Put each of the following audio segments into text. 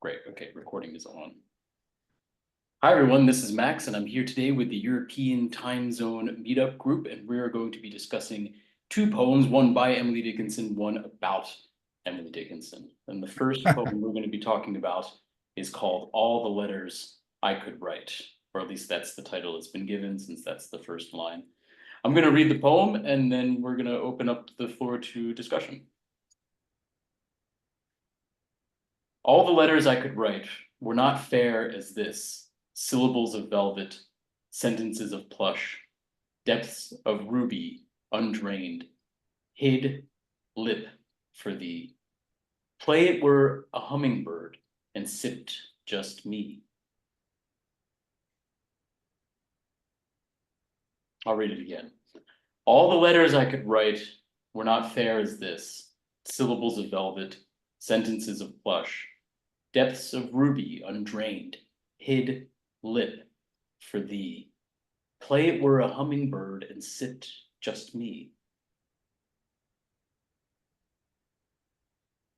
Great. Okay, recording is on. Hi, everyone. This is Max, and I'm here today with the European Time Zone Meetup group, and we are going to be discussing two poems, one by Emily Dickinson, one about Emily Dickinson. And the first poem we're going to be talking about is called All the Letters I Could Write, or at least that's the title it's been given, since that's the first line. I'm going to read the poem, and then we're going to open up the floor to discussion. All the letters I could write were not fair as this, syllables of velvet, sentences of plush, depths of ruby, undrained, hid lip for thee. Play it were a hummingbird and sipped just me. I'll read it again. All the letters I could write were not fair as this, syllables of velvet, sentences of plush, depths of ruby undrained, hid lip for thee. Play it were a hummingbird and sipped just me.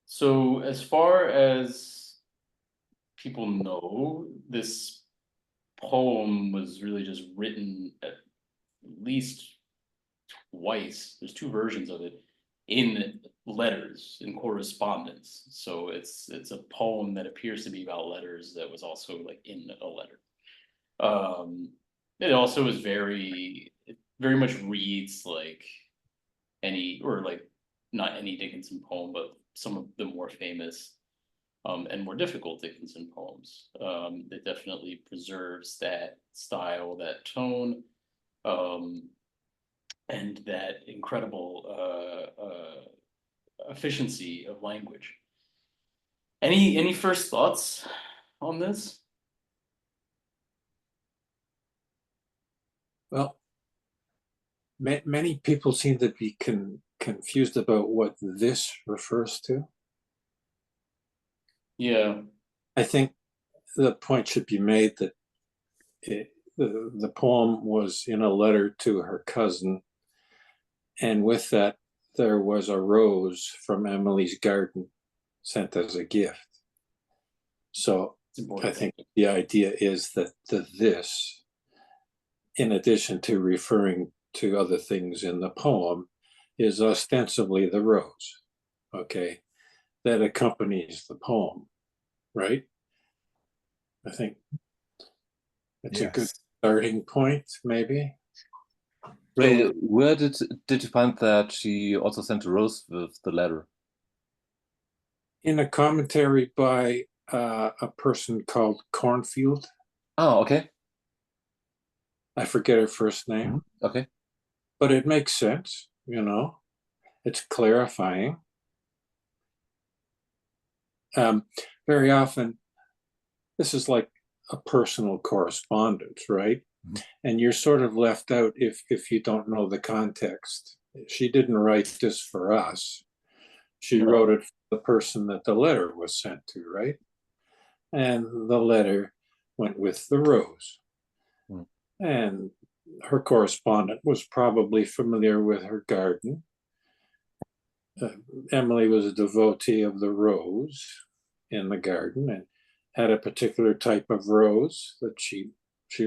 So as far as people know, this poem was really just written at least twice. There's two versions of it in letters, in correspondence. So it's a poem that appears to be about letters that was also like in a letter. It also is very much reads like any, or like not any Dickinson poem, but some of the more famous and more difficult Dickinson poems. It definitely preserves that style, that tone, and that incredible efficiency of language. Any first thoughts on this? Well, many people seem to be confused about what this refers to. Yeah. I think the point should be made that the poem was in a letter to her cousin, and with that, there was a rose from Emily's garden sent as a gift. So I think the idea is that this, in addition to referring to other things in the poem, is ostensibly the rose, okay, that accompanies the poem, right? I think it's a good starting point, maybe. Ray, where did you find that she also sent a rose with the letter? In a commentary by a person called Cornfield. Oh, okay. I forget her first name. Okay. But it makes sense, you know. It's clarifying. Very often, this is like a personal correspondence, right? Mm-hmm. And you're sort of left out if you don't know the context. She didn't write this for us. She wrote it for the person that the letter was sent to, right? And the letter went with the rose. Mm. And her correspondent was probably familiar with her garden. Emily was a devotee of the rose in the garden and had a particular type of rose that she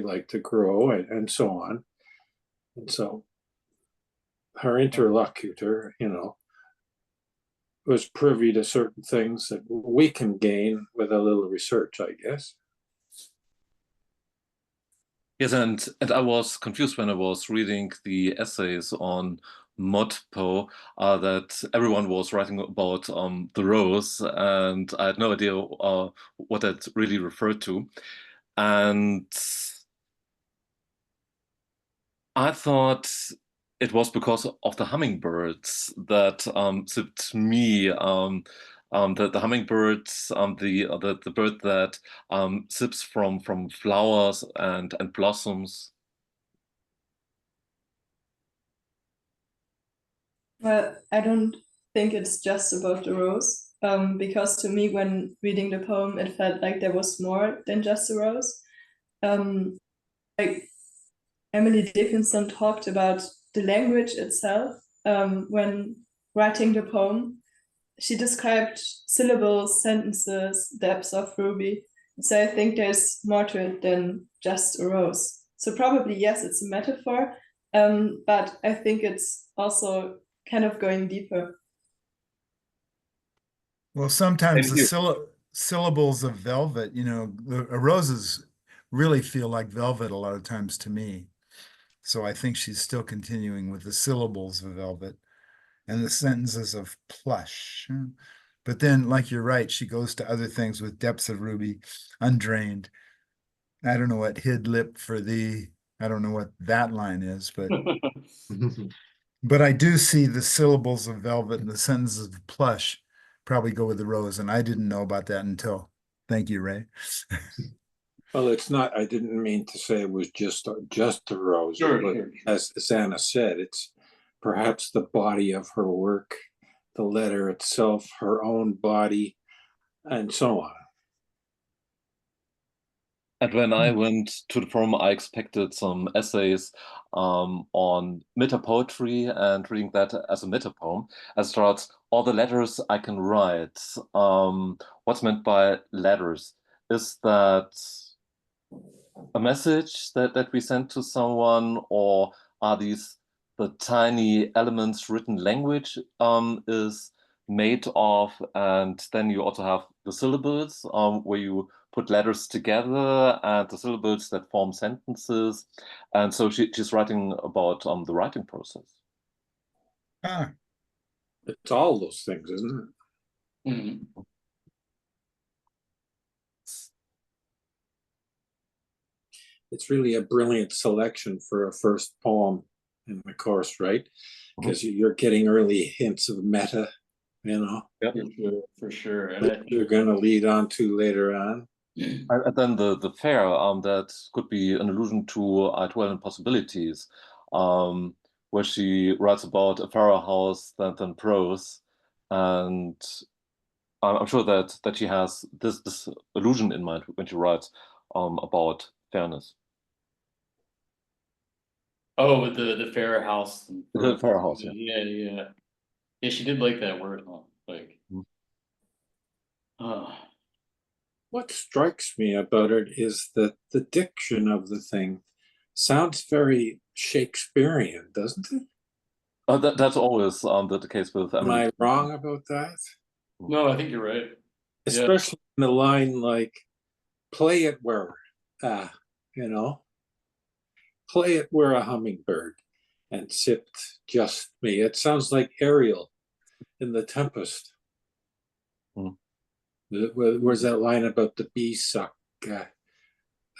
liked to grow, and so on. And so her interlocutor, you know, was privy to certain things that we can gain with a little research, I guess. Yes, and I was confused when I was reading the essays on ModPo that everyone was writing about the rose, and I had no idea what that really referred to. And I thought it was because of the hummingbirds that sipped me. The hummingbirds, the bird that sips from flowers and blossoms. Well, I don't think it's just about the rose, because to me, when reading the poem, it felt like there was more than just a rose. Like Emily Dickinson talked about the language itself when writing the poem, she described syllables, sentences, depths of Ruby. So I think there's more to it than just a rose. So probably, yes, it's a metaphor, but I think it's also kind of going deeper. Well, sometimes Same the here. syllables of velvet, roses really feel like velvet a lot of times to me. So I think she's still continuing with the syllables of velvet and the sentences of plush. But then, like you're right, she goes to other things with depths of ruby, undrained. I don't know what hid lip for thee. I don't know what that line is, but I do see the syllables of velvet and the sentences of plush probably go with the rose, and I didn't know about that until. Thank you, Ray. Well, it's not, I didn't mean to say it was just the rose, Sure, but sure. as Anna said, it's perhaps the body of her work, the letter itself, her own body, and so on. And when I went to the forum, I expected some essays on meta poetry and reading that as a meta poem. As starts all the letters I can write. What's meant by letters? Is that a message that we send to someone, or are these the tiny elements written language is made of? And then you also have the syllables where you put letters together and the syllables that form sentences. And so she's writing about the writing process. Ah, It's all those things, isn't it? Mhm. It's really a brilliant selection for a first poem in the course, right? Because you're getting early hints of meta, Yep. For sure. And that you're going to lead on to later on. And then the fair, that could be an allusion to Twelve Possibilities, where she writes about a fairer house than prose. And I'm sure that she has this illusion in mind when she writes about fairness. Oh, with the fair house. The fair house, yeah. Yeah. Yeah, she did like that word, huh? Like, Mhm. What strikes me about it is that the diction of the thing sounds very Shakespearean, doesn't it? That's always the case with Am Emily. I wrong about that? no, I think you're right. Yeah. Especially in the line like, play it where, you know, play it where a hummingbird and sipped just me. It sounds like Ariel in The Tempest. Mhm. Where's that line about the bee suck?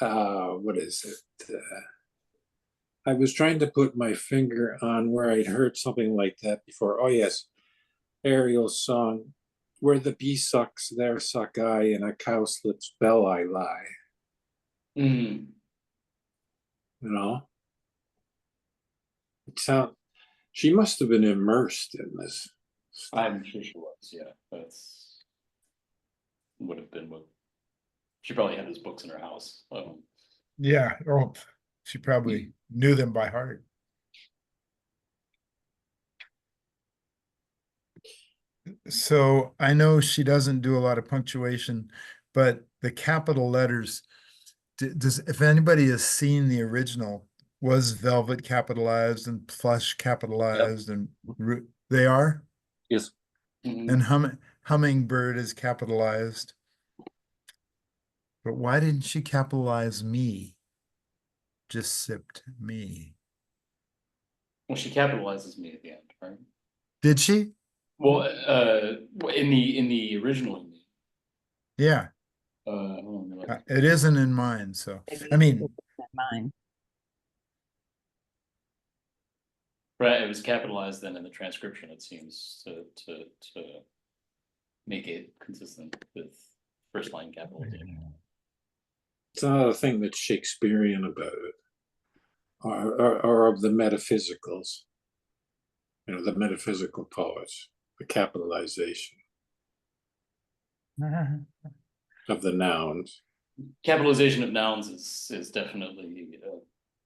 What is it? I was trying to put my finger on where I'd heard something like that before. Oh, yes. Ariel's song, where the bee sucks, there suck I, in a cowslip's bell I lie. Mm. You know? It sounds, she must have been immersed in this stuff. I'm sure she was. Yeah, that's would have been what she probably had those books in her house. yeah. Oh, she probably knew them by heart. So I know she doesn't do a lot of punctuation, but the capital letters, does, if anybody has seen the original, was velvet capitalized and plush capitalized and they are? Yes. Mhm. And hummingbird is capitalized. But why didn't she capitalize me? Just sipped me. Well, she capitalizes me at the end, right? Did she? Well, in the original, you mean? Yeah, Hold on, let me it isn't in mine. So, I mean, Mine. right, it was capitalized then in the transcription. It seems to make it consistent with first line capitalization. It's another thing that's Shakespearean about it, or of the metaphysicals, the metaphysical poets, the capitalization of the nouns. Capitalization of nouns is definitely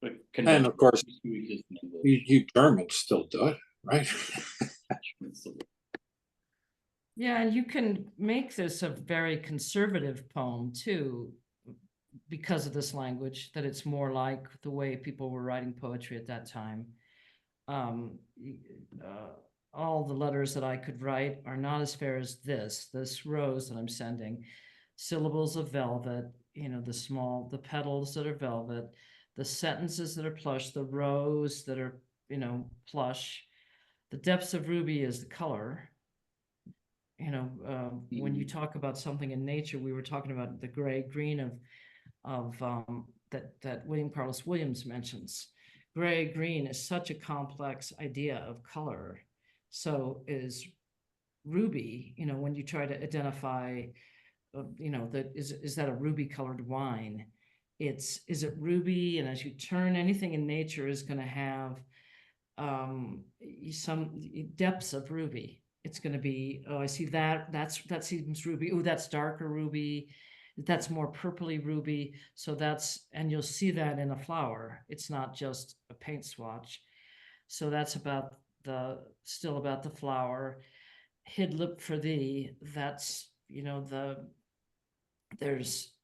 a And of course, in English. you Germans still do it, right? Yeah, and you can make this a very conservative poem too, because of this language, that it's more like the way people were writing poetry at that time. Um, all the letters that I could write are not as fair as this rose that I'm sending. Syllables of velvet, you know, the petals that are velvet, the sentences that are plush, the rows that are, you know, plush. The depths of ruby is the color. You know, when you talk about something in nature, we were talking about the gray green of that William Carlos Williams mentions. Gray green is such a complex idea of color. So is ruby. You know, when you try to identify, you know, that is that a ruby colored wine? Is it ruby? And as you turn, anything in nature is going to have some depths of ruby. It's going to be, oh, I see that seems ruby. Oh, that's darker ruby. That's more purpley ruby. So and you'll see that in a flower. It's not just a paint swatch. So that's still about the flower. Hid lip for thee. That's, you know, there's,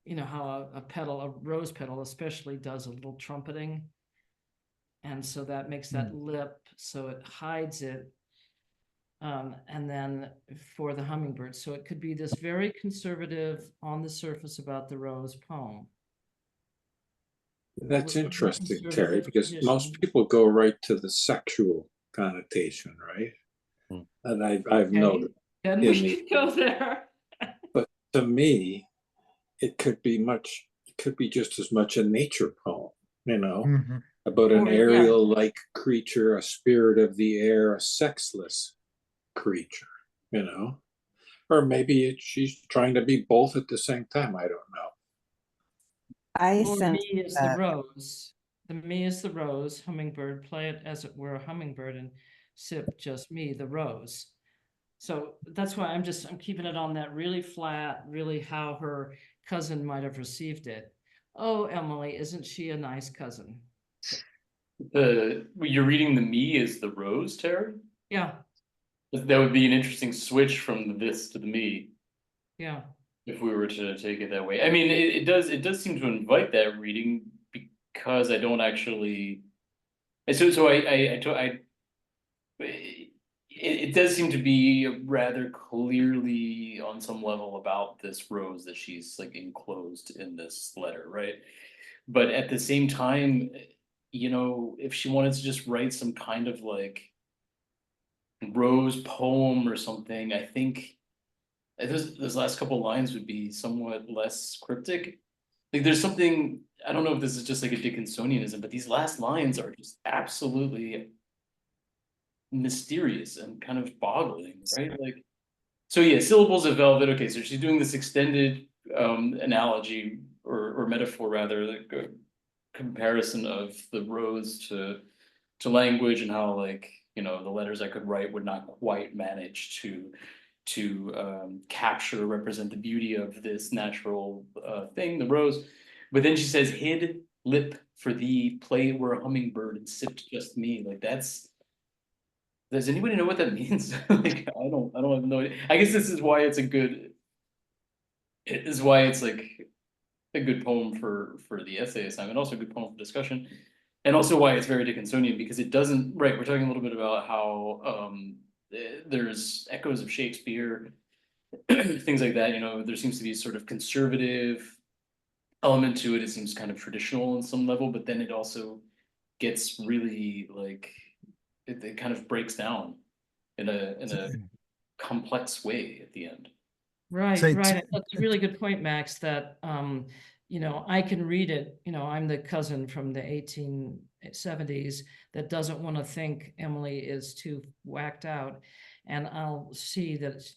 you know, how a rose petal especially does a little trumpeting. And so that makes that lip, so it hides it. And then for the hummingbird, so it could be this very conservative on the surface about the rose poem. That's With interesting, Terry, conservative because most tradition. people go right to the sexual connotation, right? And I've Okay, noted then in we the, can go there. but to me, it could be just as much a nature poem, you know, Mhm. about an Or, yeah. aerial-like creature, a spirit of the air, a sexless creature, you know? Or maybe she's trying to be both at the same time. I don't know. I Or sense me is the that rose. The me is the rose, hummingbird, play it as it were a hummingbird, and sip just me, the rose. So that's why I'm keeping it on that really flat, really how her cousin might have received it. Oh, Emily, isn't she a nice cousin? You're reading the me as the rose, Terry? Yeah, That would be an interesting switch from the this to the me, yeah. if we were to take it that way. I mean, it does seem to invite that reading because I don't actually. So it does seem to be rather clearly on some level about this rose that she's like enclosed in this letter, right? But at the same time, you know, if she wanted to just write some kind of like rose poem or something, I think those last couple lines would be somewhat less cryptic. Like there's something, I don't know if this is just like a Dickinsonianism, but these last lines are just absolutely mysterious and kind of boggling, right? Like, so yeah, syllables of velvet. Okay, so she's doing this extended analogy or metaphor rather, like a comparison of the rose to language and how like, you know, the letters I could write would not quite manage to capture or represent the beauty of this natural thing, the rose. But then she says, "Hid lip for thee, play were a hummingbird and sipped just me." Like that's. Does anybody know what that means? Like I don't have no idea. I guess this is why it's a good. It is why it's like a good poem for the essay assignment, also a good poem for discussion, and also why it's very Dickinsonian because it doesn't. Right, we're talking a little bit about how there's echoes of Shakespeare, things like that. You know, there seems to be a sort of conservative element to it. It seems kind of traditional on some level, but then it also gets really like it kind of breaks down in a complex way at the end. Right, Say, right. That's a really good point, Max, that you know, I can read it, you know, I'm the cousin from the 1870s that doesn't want to think Emily is too whacked out. And I'll see that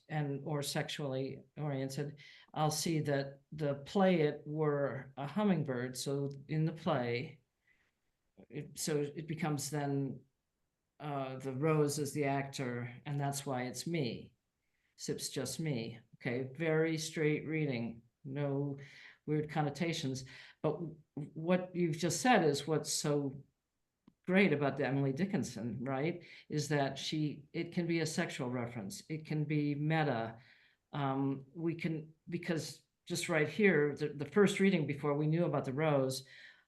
or sexually oriented, I'll see that the play it were a hummingbird. So in the play, so it becomes then the rose is the actor, and that's why it's me. Sip's just me. Okay, very straight reading, no weird connotations. But what you've just said is what's so great about the Emily Dickinson, right? Is that it can be a sexual reference. It can be meta. Because just right here, the first reading before we knew about the rose,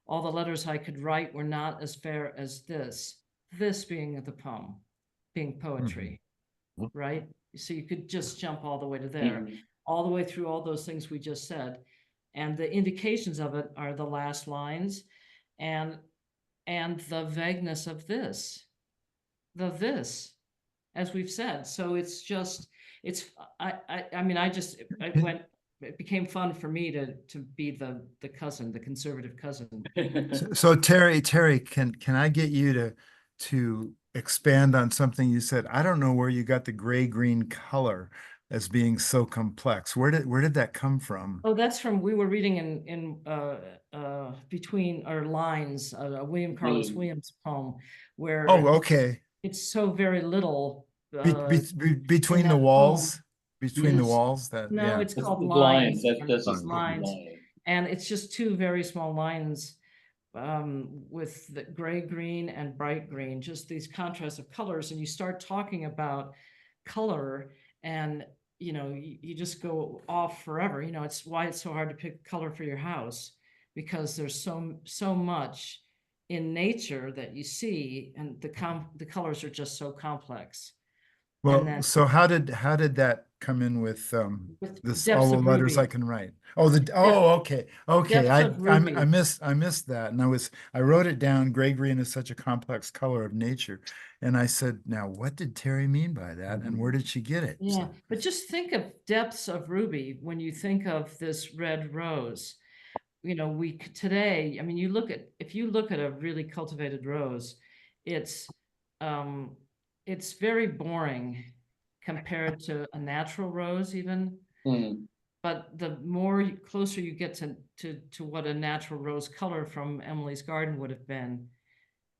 all the letters I could write were not as fair as this being the poem, being poetry, right? So you could just jump all the way to there, all the way through all those things we just said. And the indications of it are the last lines and the vagueness of this, as we've said. So it's just, I mean, it became fun for me to be the cousin, the conservative cousin. So Terry, can I get you to expand on something you said? I don't know where you got the gray-green color as being so complex. Where did that come from? Oh, that's from, we were reading in between our lines, a William Carlos Williams poem, where Oh, okay. it's so very little Between the walls, between the walls. That no, yeah. it's called lines. lines. That's It's lines, and it's just two very small lines with the gray green and bright green, just these contrasts of colors. And you start talking about color, and you just go off forever. It's why it's so hard to pick color for your house, because there's so much in nature that you see, and the colors are just so complex. Well, so how did that come in with this all the letters I can write? Oh, okay. I missed that, and I wrote it down. Gray green is such a complex color of nature, and I said, now what did Terry mean by that, and where did she get it? Yeah, but just think of depths of ruby when you think of this red rose. Today, I mean, if you look at a really cultivated rose, it's very boring compared to a natural rose even. But the closer you get to what a natural rose color from Emily's garden would have been,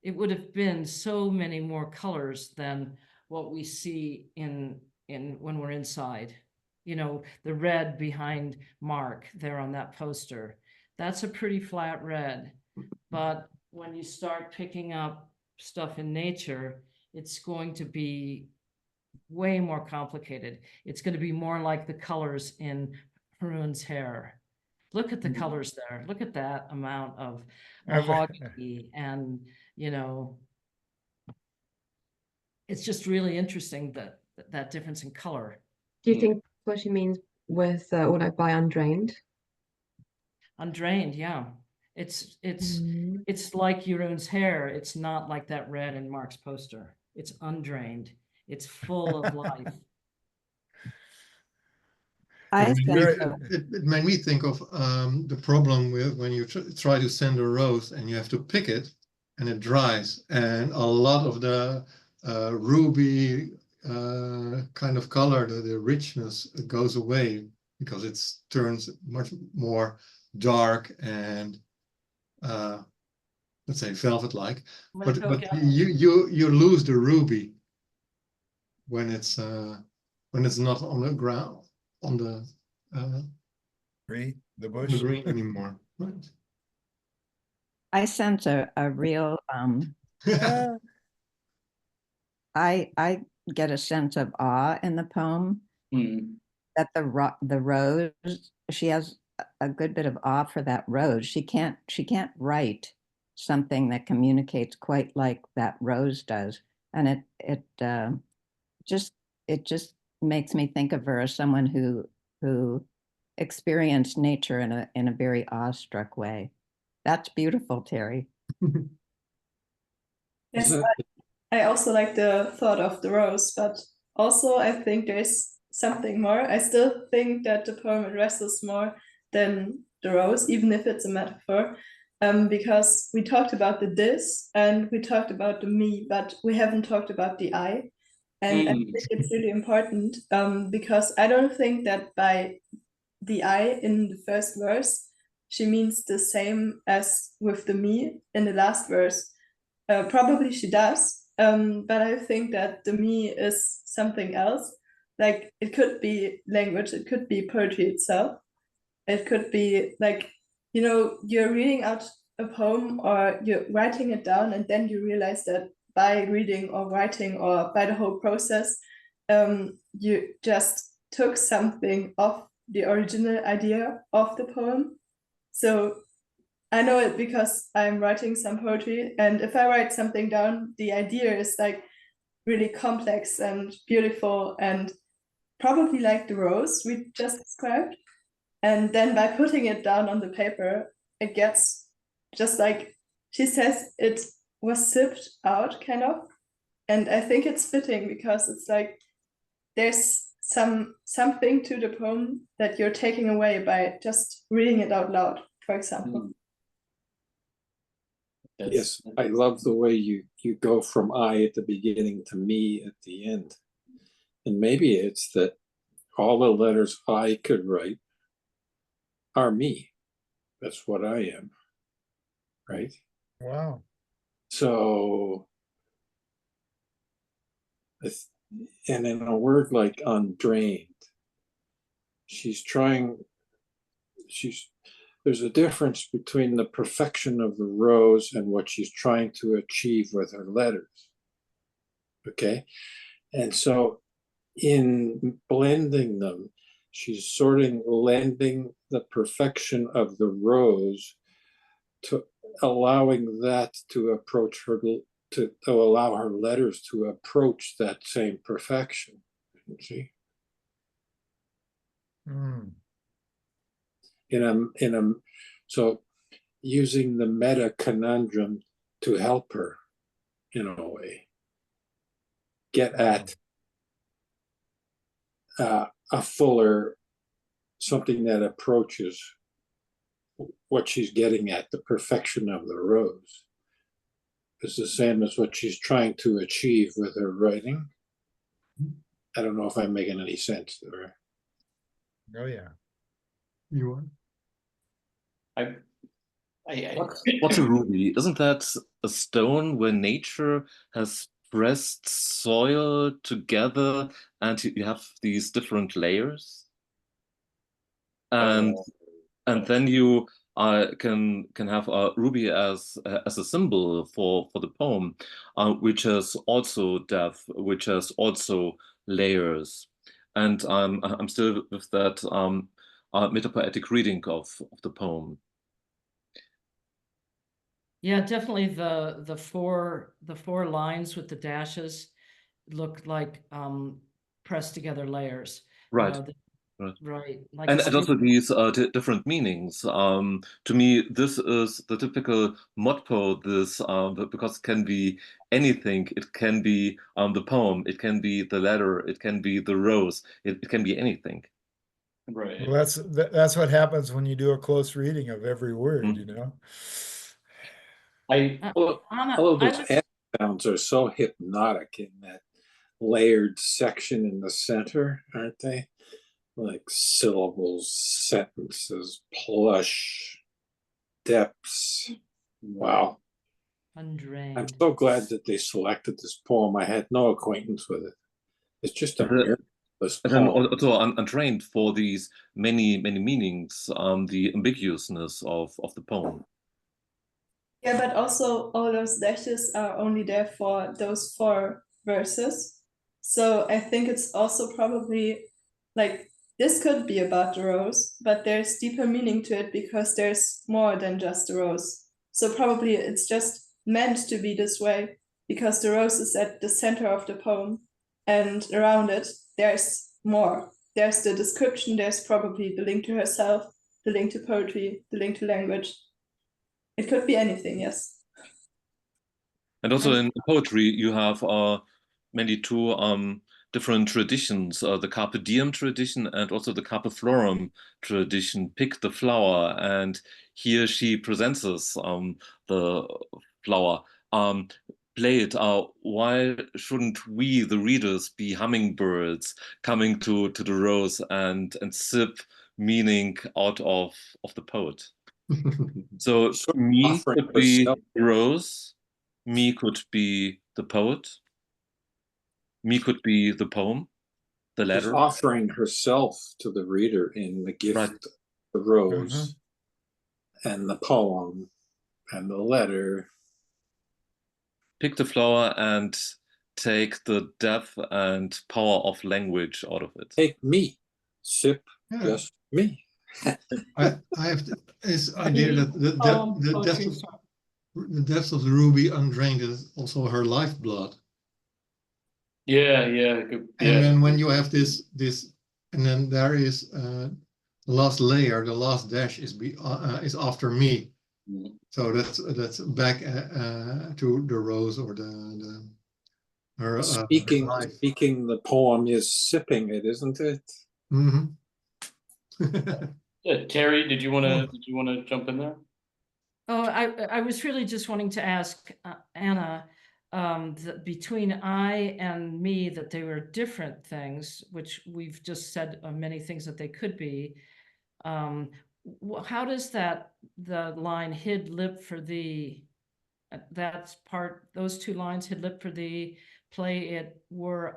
it would have been so many more colors than what we see in when we're inside. The red behind Mark there on that poster, that's a pretty flat red. But when you start picking up stuff in nature, it's going to be way more complicated. It's going to be more like the colors in Haroon's hair. Look at the colors there. Look at that amount of mahogany, and it's just really interesting that difference in color. Do you think what she means with what I buy undrained? Undrained, yeah. It's like Jeroen's hair. It's not like that red in Mark's poster. It's undrained. It's full of life. It made me think of the problem with when you try to send a rose and you have to pick it and it dries, and a lot of the ruby kind of color, the richness goes away because it turns much more dark and let's say velvet-like. But you lose the ruby when it's not on the ground, on the bush, the green anymore. Right. I sense a real I get a sense of awe in the poem. That the rose, she has a good bit of awe for that rose. She can't write something that communicates quite like that rose does, and it just makes me think of her as someone who experienced nature in a very awestruck way. That's beautiful, Terry. Yes, I also like the thought of the rose, but also I think there's something more. I still think that the poem addresses more than the rose, even if it's a metaphor, because we talked about the this and we talked about the me, but we haven't talked about the I. And I think it's really important because I don't think that by the I in the first verse, she means the same as with the me in the last verse. Probably she does, but I think that the me is something else. Like it could be language, it could be poetry itself. It could be like, you're reading out a poem or you're writing it down and then you realize that by reading or writing or by the whole process, you just took something of the original idea of the poem. So I know it because I'm writing some poetry, and if I write something down, the idea is like really complex and beautiful and probably like the rose we just described. And then by putting it down on the paper, it gets just like she says, it was sipped out kind of. And I think it's fitting because it's like there's something to the poem that you're taking away by just reading it out loud, for example. Yes, I love the way you go from I at the beginning to me at the end. And maybe it's that all the letters I could write are me. That's what I am, right? Wow. So, and in a word like undrained, there's a difference between the perfection of the rose and what she's trying to achieve with her letters. Okay. And so in blending them, she's lending the perfection of the rose to allowing that to approach her, to allow her letters to approach that same perfection. See? Mm. So using the meta conundrum to help her in a way get at a fuller, something that approaches what she's getting at, the perfection of the rose. Is the same as what she's trying to achieve with her writing. I don't know if I'm making any sense there. Oh yeah. You are. What's a ruby? Isn't that a stone where nature has pressed soil together and you have these different layers? And then you can have a ruby as a symbol for the poem, which has also depth, which has also layers. And I'm still with that metapoetic reading of the poem. Yeah, definitely the four lines with the dashes look like pressed together layers. Right. You know, right. Like And also these different meanings. To me, this is the typical motto. This because it can be anything. It can be the poem. It can be the letter. It can be the rose. It can be anything. Right. Well, that's what happens when you do a close reading of every word, Mm. you know. All of those S sounds are so hypnotic in that layered section in the center, aren't they? Like syllables, sentences, plush, depths. Wow. Undrained. I'm so glad that they selected this poem. I had no acquaintance with it. It's just a miraculous And then poem. also untrained for these many meanings, the ambiguousness of the poem. Yeah, but also all those dashes are only there for those 4 verses. So I think it's also probably like this could be about the rose, but there's deeper meaning to it because there's more than just the rose. So probably it's just meant to be this way because the rose is at the center of the poem, and around it there's more. There's the description, there's probably the link to herself, the link to poetry, the link to language. It could be anything, yes. And also in poetry, you have many two different traditions, the Carpe Diem tradition and also the Carpe Florum tradition, pick the flower. And here she presents us the flower. Play it. Why shouldn't we, the readers, be hummingbirds coming to the rose and sip meaning out of the poet? So me could be rose. Me could be the poet. Me could be the poem, the letter. She's offering herself to the reader in the gift, Right. the rose, and the poem, And the letter. Pick the flower and take the depth and power of language out of it. Take me. Sip just me. I have this idea that the depth of the ruby undrained is also her lifeblood. Yeah. And then when you have this, and then there is the last layer, the last dash is after me. Mm. So that's back to the rose or her Speaking, life. the poem is sipping it, isn't it? Mm-hmm. Terry, did you want to jump in there? Oh, I was really just wanting to ask Anna, between I and me, that they were different things, which we've just said many things that they could be. How does the line hid lip for thee, that's part, those two lines, hid lip for thee, play it, were,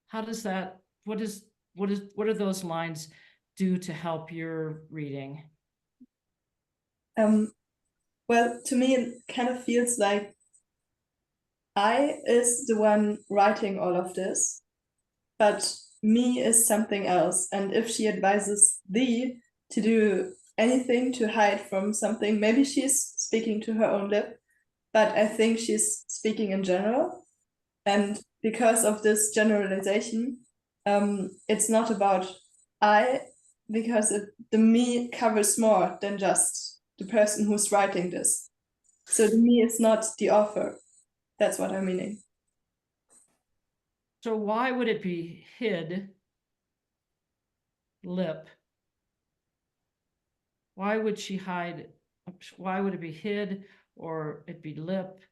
how does that, what do those lines do to help your reading? Well, to me, it kind of feels like I is the one writing all of this, but me is something else. And if she advises thee to do anything to hide from something, maybe she's speaking to her own lip, but I think she's speaking in general. And because of this generalization, it's not about I, because the me covers more than just the person who's writing this. So the me is not the author. That's what I'm meaning. So why would it be hid lip? Why would she hide? Why would it be hid or it be lip?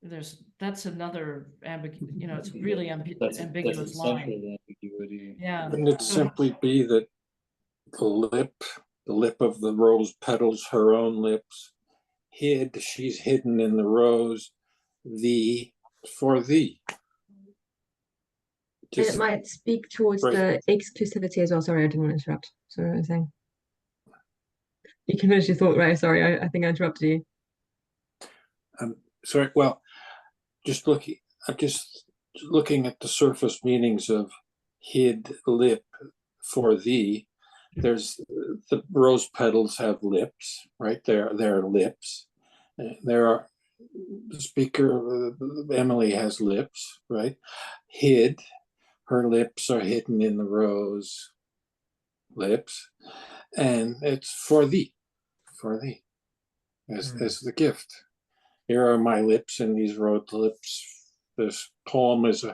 That's another it's really ambiguous line. Ambiguity. Yeah. Wouldn't it simply be that the lip of the rose petals, her own lips, she's hidden in the rose, thee for thee. And it might speak towards the exclusivity as well. Sorry, I didn't want to interrupt. Sorry, what I was saying. You can finish your thought, right? Sorry, I think I interrupted you. Sorry, well, I'm just looking at the surface meanings of hid lip for thee. There's the rose petals have lips, right? They're lips. There are the speaker, Emily has lips, right? Hid, her lips are hidden in the rose lips, and it's for thee as the gift. Here are my lips and these rose lips. This poem is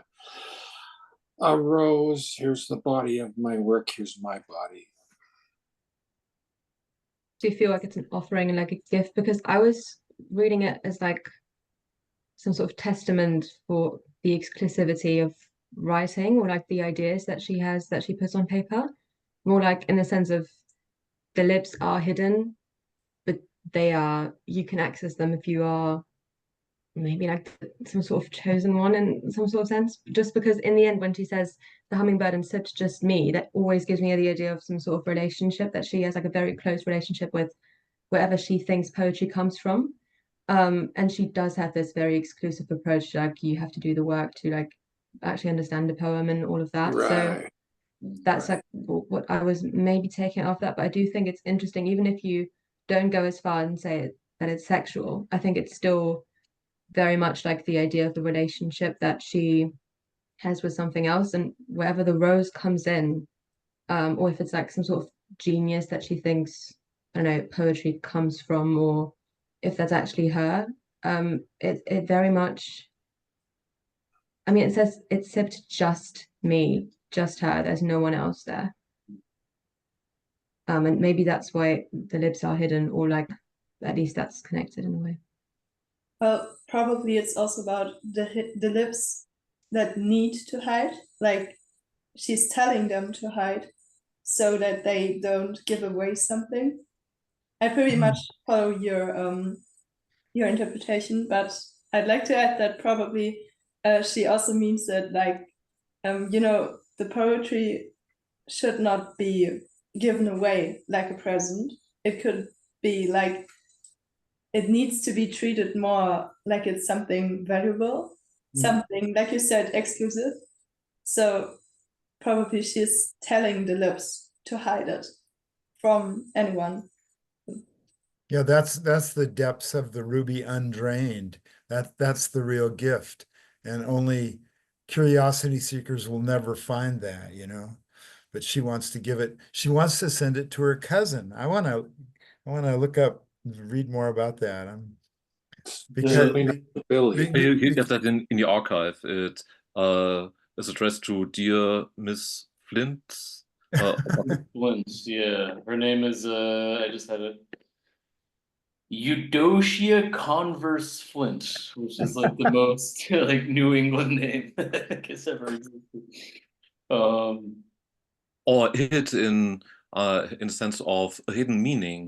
a rose. Here's the body of my work. Here's my body. Do you feel like it's an offering and like a gift? Because I was reading it as like some sort of testament for the exclusivity of writing, or like the ideas that she has that she puts on paper. More like in the sense of the lips are hidden, but you can access them if you are maybe like some sort of chosen one in some sort of sense. Just because in the end, when she says the hummingbird and sips just me, that always gives me the idea of some sort of relationship, that she has like a very close relationship with wherever she thinks poetry comes from. And she does have this very exclusive approach, like you have to do the work to like actually understand the poem and all of that. Right. So that's like what I was maybe taking off that. But I do think it's interesting, even if you don't go as far and say that it's sexual, I think it's still very much like the idea of the relationship that she has with something else. And wherever the rose comes in, or if it's like some sort of genius that she thinks, I don't know, poetry comes from, or if that's actually her, it very much, I mean, it says it sipped just me, just her, there's no one else there. And maybe that's why the lips are hidden, or like at least that's connected in a way. Well, probably it's also about the lips that need to hide, like she's telling them to hide so that they don't give away something. I pretty much follow your interpretation, but I'd like to add that probably she also means that like the poetry should not be given away like a present. It could be like it needs to be treated more like it's something valuable, something, like you said, exclusive. So probably she's telling the lips to hide it from anyone. Yeah, that's the depths of the ruby undrained. That's the real gift. And only curiosity seekers will never find that, you know. But she wants to give it, she wants to send it to her cousin. I wanna look up, read more about that. Because Certainly not Billy. You get that in the archive. It is addressed to Dear Miss Flint. Flint, yeah. Her name is I just had it. Eudocia Converse Flint, which is like the most like New England name I guess ever existed. Or hid in the sense of a hidden meaning.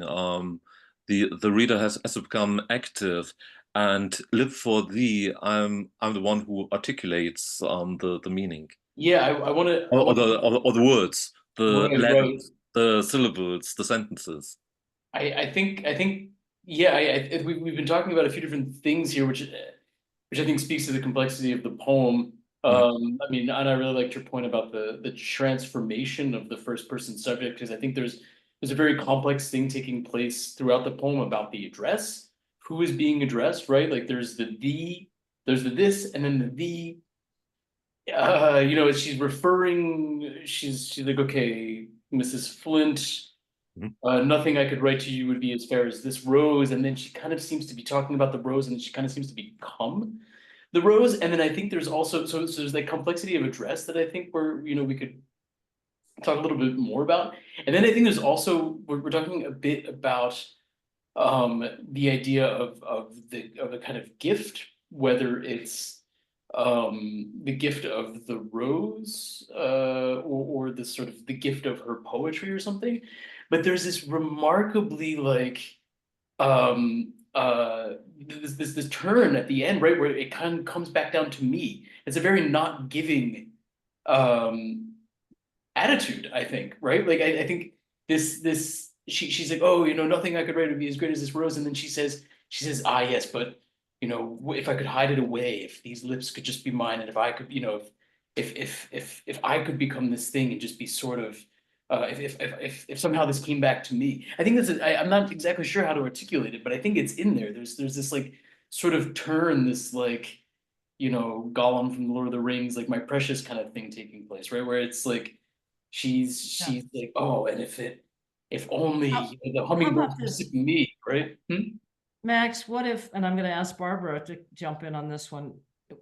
The reader has to become active and live for thee. I'm the one who articulates the meaning. Yeah, I want to. Or the words, Right. the syllables, the sentences. I think yeah. We've been talking about a few different things here, which I think speaks to the complexity of the poem. I mean, and I really liked your point about the transformation of the first person subject, because I think there's a very complex thing taking place throughout the poem about the address, who is being addressed, right? Like there's there's the this, and then the. You know, she's referring. She's like, okay, Mrs. Flint. Nothing I could write to you would be as fair as this rose, and then she kind of seems to be talking about the rose, and then she kind of seems to become the rose. And then I think there's also so there's that complexity of address that I think we could talk a little bit more about. And then I think there's also we're talking a bit about the idea of the kind of gift, whether it's the gift of the rose or the sort of the gift of her poetry or something. But there's this remarkably like this turn at the end, right, where it kind of comes back down to me. It's a very not giving attitude, I think, right? Like I think she's like, oh, you know, nothing I could write would be as great as this rose. And then she says, ah, yes, but you know, if I could hide it away, if these lips could just be mine, and if I could, you know, if I could become this thing and just be sort of, if somehow this came back to me, I think I'm not exactly sure how to articulate it, but I think it's in there. There's this like sort of turn, this like, you know, Gollum from the Lord of the Rings, like my precious kind of thing taking place, right? Where it's like she's like, oh, and if only the hummingbird was me, right? Max, what if, and I'm going to ask Barbara to jump in on this one,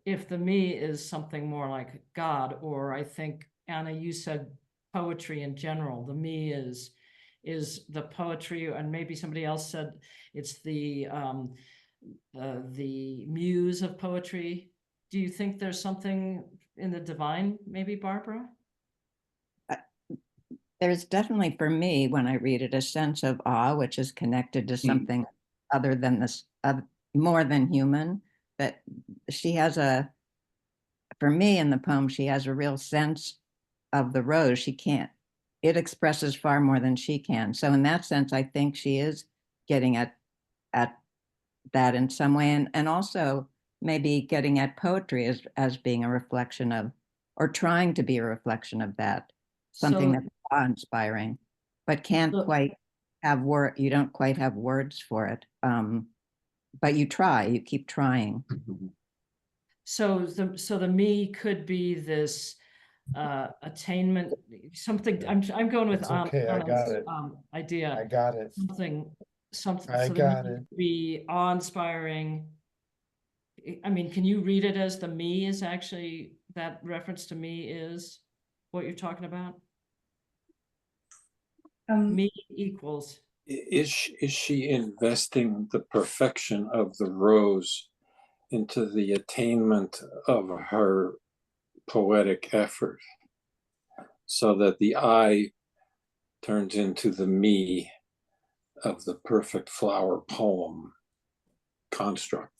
if the me is something more like God, or I think, Anna, you said poetry in general, the me is the poetry, and maybe somebody else said it's the muse of poetry. Do you think there's something in the divine, maybe, Barbara? There's definitely, for me, when I read it, a sense of awe, which is connected to something other than this, more than human. But she has for me in the poem, she has a real sense of the rose. It expresses far more than she can. So in that sense, I think she is getting at that in some way, and also maybe getting at poetry as being a reflection of, or trying to be a reflection of that, something that's awe-inspiring, but can't quite have you don't quite have words for it. But you keep trying. So the me could be this attainment, something. I'm going with okay, I got it. Idea. I got it. Something. I got it. Be awe-inspiring. I mean, can you read it as the me is actually, that reference to me is what you're talking about? Me equals. Is she investing the perfection of the rose into the attainment of her poetic effort, so that the I turns into the me of the perfect flower poem construct?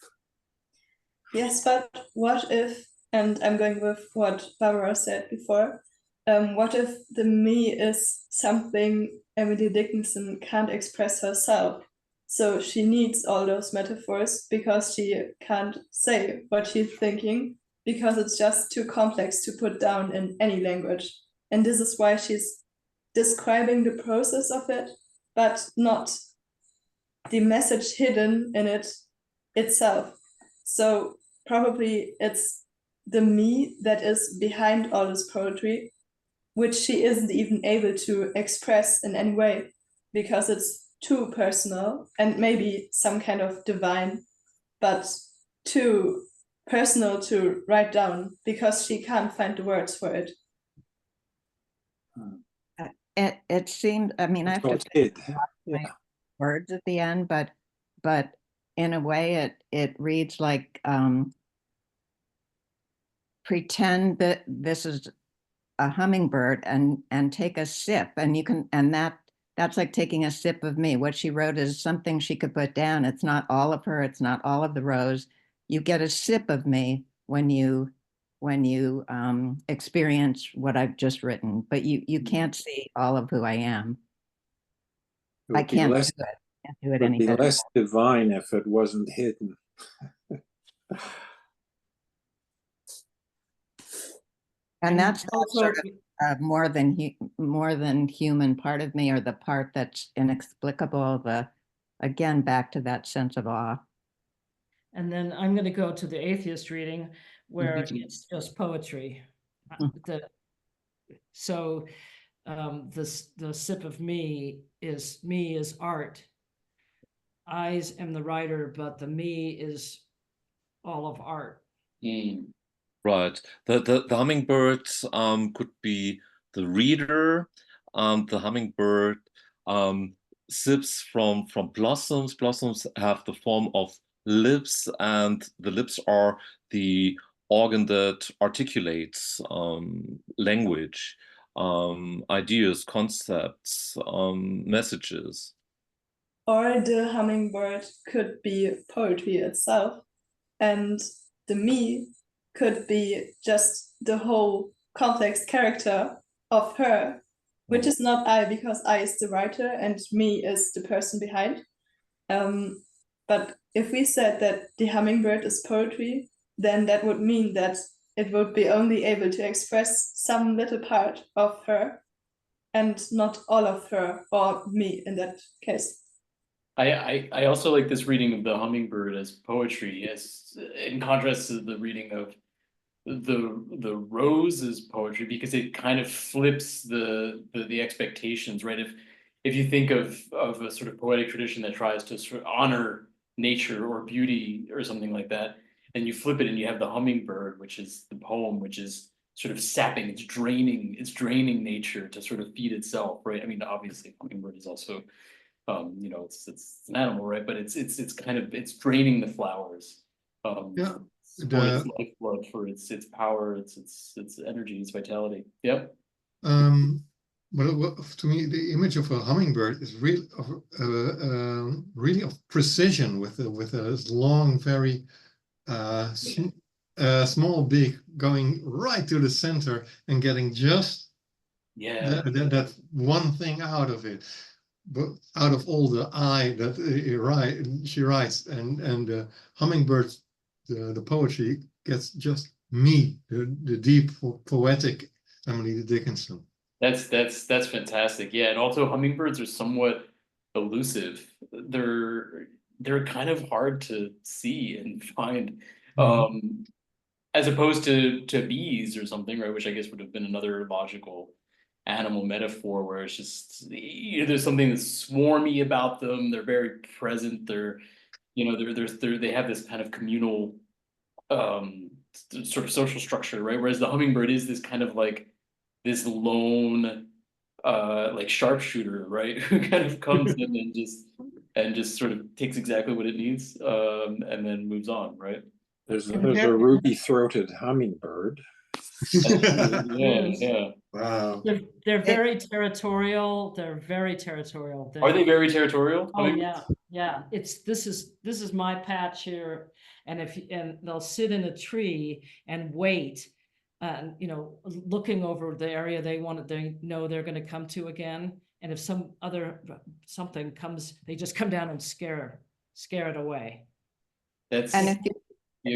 Yes, but what if, and I'm going with what Barbara said before, what if the me is something Emily Dickinson can't express herself? So she needs all those metaphors because she can't say what she's thinking, because it's just too complex to put down in any language. And this is why she's describing the process of it, but not the message hidden in it itself. So probably it's the me that is behind all this poetry, which she isn't even able to express in any way because it's too personal and maybe some kind of divine, but too personal to write down because she can't find the words for it. It seemed, I mean, I have So to it say did. a lot of my Yeah. words at the end, but in a way it reads like pretend that this is a hummingbird and take a sip, and you can, and that's like taking a sip of me. What she wrote is something she could put down. It's not all of her, it's not all of the rose. You get a sip of me when you experience what I've just written, but you can't see all of who I am. It I would be can't less, do it. Can't do it would any be better. less divine if it wasn't hidden. And that's that also, sort of more than human part of me, or the part that's inexplicable. Again, back to that sense of awe. and then I'm going to go to the atheist reading where it's just poetry. So the sip of me is art. I am the writer, but the me is all of art. Right. The hummingbird could be the reader. The hummingbird sips from blossoms. Blossoms have the form of lips, and the lips are the organ that articulates language, ideas, concepts, messages. Or the hummingbird could be poetry itself, and the me could be just the whole complex character of her, which is not I, because I is the writer and me is the person behind. But if we said that the hummingbird is poetry, then that would mean that it would be only able to express some little part of her and not all of her or me in that case. I also like this reading of the hummingbird as poetry, as in contrast to the reading of the rose as poetry, because it kind of flips the expectations, right? If you think of a sort of poetic tradition that tries to sort of honor nature or beauty or something like that, and you flip it and you have the hummingbird, which is the poem, which is sort of sapping, it's draining nature to sort of feed itself, right? I mean, obviously, hummingbird is also you know, it's an animal, right? But it's kind of it's draining the flowers. Yeah. For its lifeblood, for its power, its energy, its vitality. Yep. Well, to me, the image of a hummingbird is really of precision, with a long, very small beak going right to the center and getting just that one thing out of it. But out of all the I that she writes, and the hummingbird, the poetry gets just me, the deep poetic Emily Dickinson. That's fantastic. Yeah, and also hummingbirds are somewhat elusive. They're kind of hard to see and find, as opposed to bees or something, right? Which I guess would have been another logical animal metaphor, where it's just, you know, there's something that's swarmy about them. They're very present. They're, you know, they have this kind of communal sort of social structure, right? Whereas the hummingbird is this kind of like this lone like sharpshooter, right? Who kind of comes in and just sort of takes exactly what it needs, and then moves on, right? There's a ruby-throated hummingbird. Yeah. Wow. They're very territorial. They're very territorial. Are they very territorial? Oh yeah. This is my patch here, and and they'll sit in a tree and wait, you know, looking over the area they know they're going to come to again, And if some other something comes, they just come down and scare it away. That's And if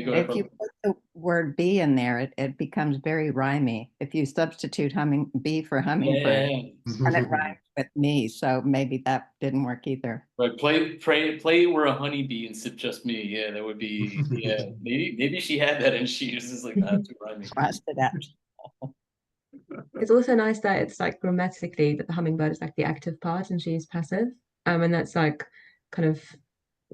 go ahead, if you put the word bee in there, it becomes very rhymey. If you substitute bee for hummingbird, and it rhymes with me, so maybe that didn't work either. But play we're a honeybee and sip just me. Yeah, that would be, yeah. Maybe she had that and she was just like, nah, too rhyming. Crossed it out. It's also nice that it's like grammatically that the hummingbird is like the active part and she's passive. And that's like kind of,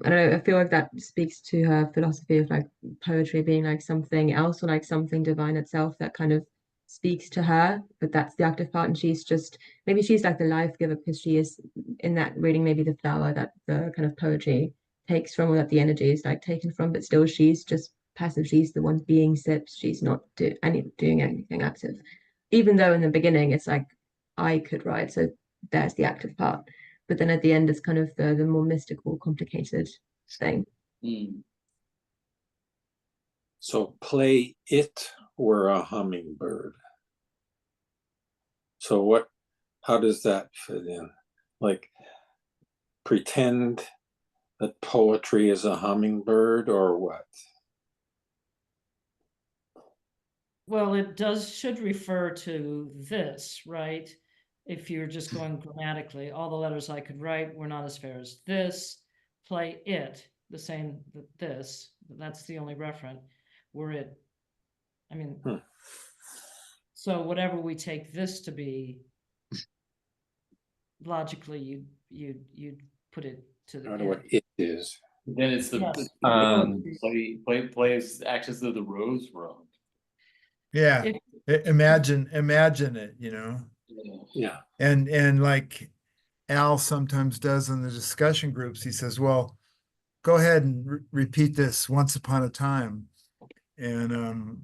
I don't know, I feel like that speaks to her philosophy of like poetry being like something else or like something divine itself that kind of speaks to her, but that's the active part, and she's just, maybe she's like the life giver because she is in that reading, maybe the flower that the kind of poetry takes from, or that the energy is like taken from, but still she's just passive. She's the one being sipped. She's not doing anything active, even though in the beginning it's like I could write, so there's the active part, but then at the end it's kind of the more mystical, complicated thing. So play it were a hummingbird. So how does that fit in? Like pretend that poetry is a hummingbird or what? Well, it should refer to this, right? If you're just going grammatically, all the letters I could write were not as fair as this. Play it, the same this. That's the only referent. Were it, I mean, so whatever we take this to be, logically you'd put it to the I don't know what it is. Then it's the Yes. play acts as though the rose wrong. Yeah, imagine it, you know. Yeah. And like Al sometimes does in the discussion groups, he says, well, go ahead and repeat this once upon a time. And then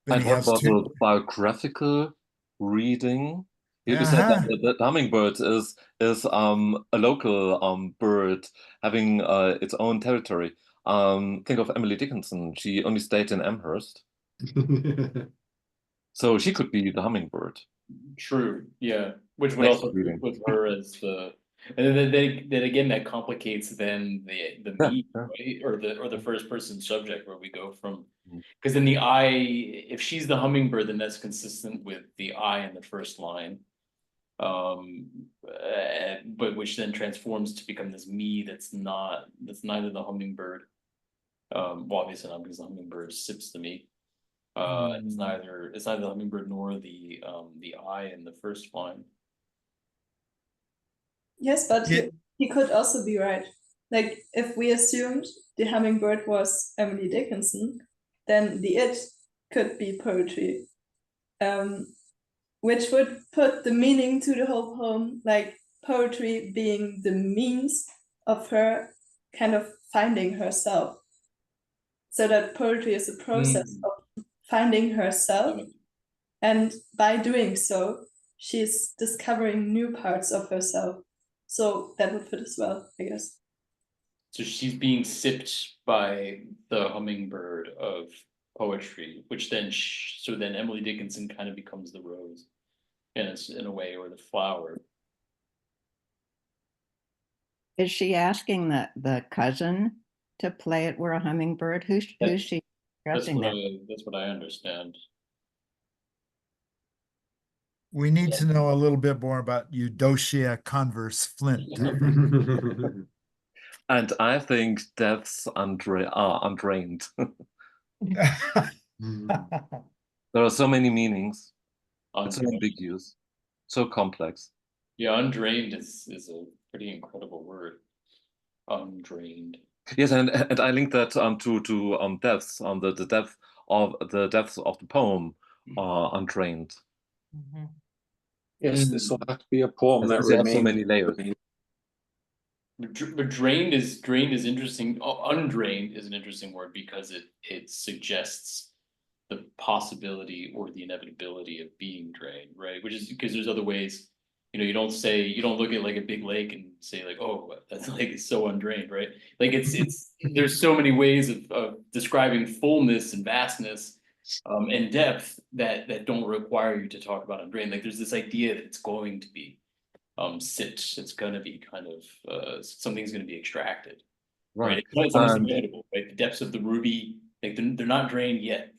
And he what has about two. the biographical reading? You said that the hummingbird is a local bird having its own territory. Think of Emily Dickinson. She only stayed in Amherst, so she could be the hummingbird. True, yeah. Which would Next also reading. with her as the, and then again that complicates then the me, right? Or the first person subject where we go from, because then the I, if she's the hummingbird, then that's consistent with the I in the first line. But which then transforms to become this me that's neither the hummingbird. Well, obviously not, because the hummingbird sips the me. It's neither the hummingbird nor the I in the first line. Yes, but he could also be right. Like if we assumed the hummingbird was Emily Dickinson, then the it could be poetry. Which would put the meaning to the whole poem, like poetry being the means of her kind of finding herself. So that poetry is a process of finding herself. And by doing so, she's discovering new parts of herself. So that would fit as well, I guess. So she's being sipped by the hummingbird of poetry, which then so then Emily Dickinson kind of becomes the rose, and it's in a way, or the flower. Is she asking the cousin to play it were a hummingbird? Who's she addressing that? That's what I understand. We need to know a little bit more about Eudocia Converse Flint. And I think deaths are undrained. There are so many meanings. It's so ambiguous, so complex. Yeah, undrained is a pretty incredible word. Undrained. Yes, and I link that to deaths. The deaths of the poem are undrained. Yes, this will have to be a poem that There are so remains. many layers. But drained is interesting. Undrained is an interesting word because it suggests the possibility or the inevitability of being drained, right? Which is because there's other ways, you don't look at like a big lake and say like, oh, that's like it's so undrained, right? Like it's there's so many ways of describing fullness and vastness and depth that don't require you to talk about undrained. Like there's this idea that it's going to be sipped. It's going to be kind of something's going to be extracted, right? It's almost inevitable, right? The depths of the ruby, like they're not drained yet.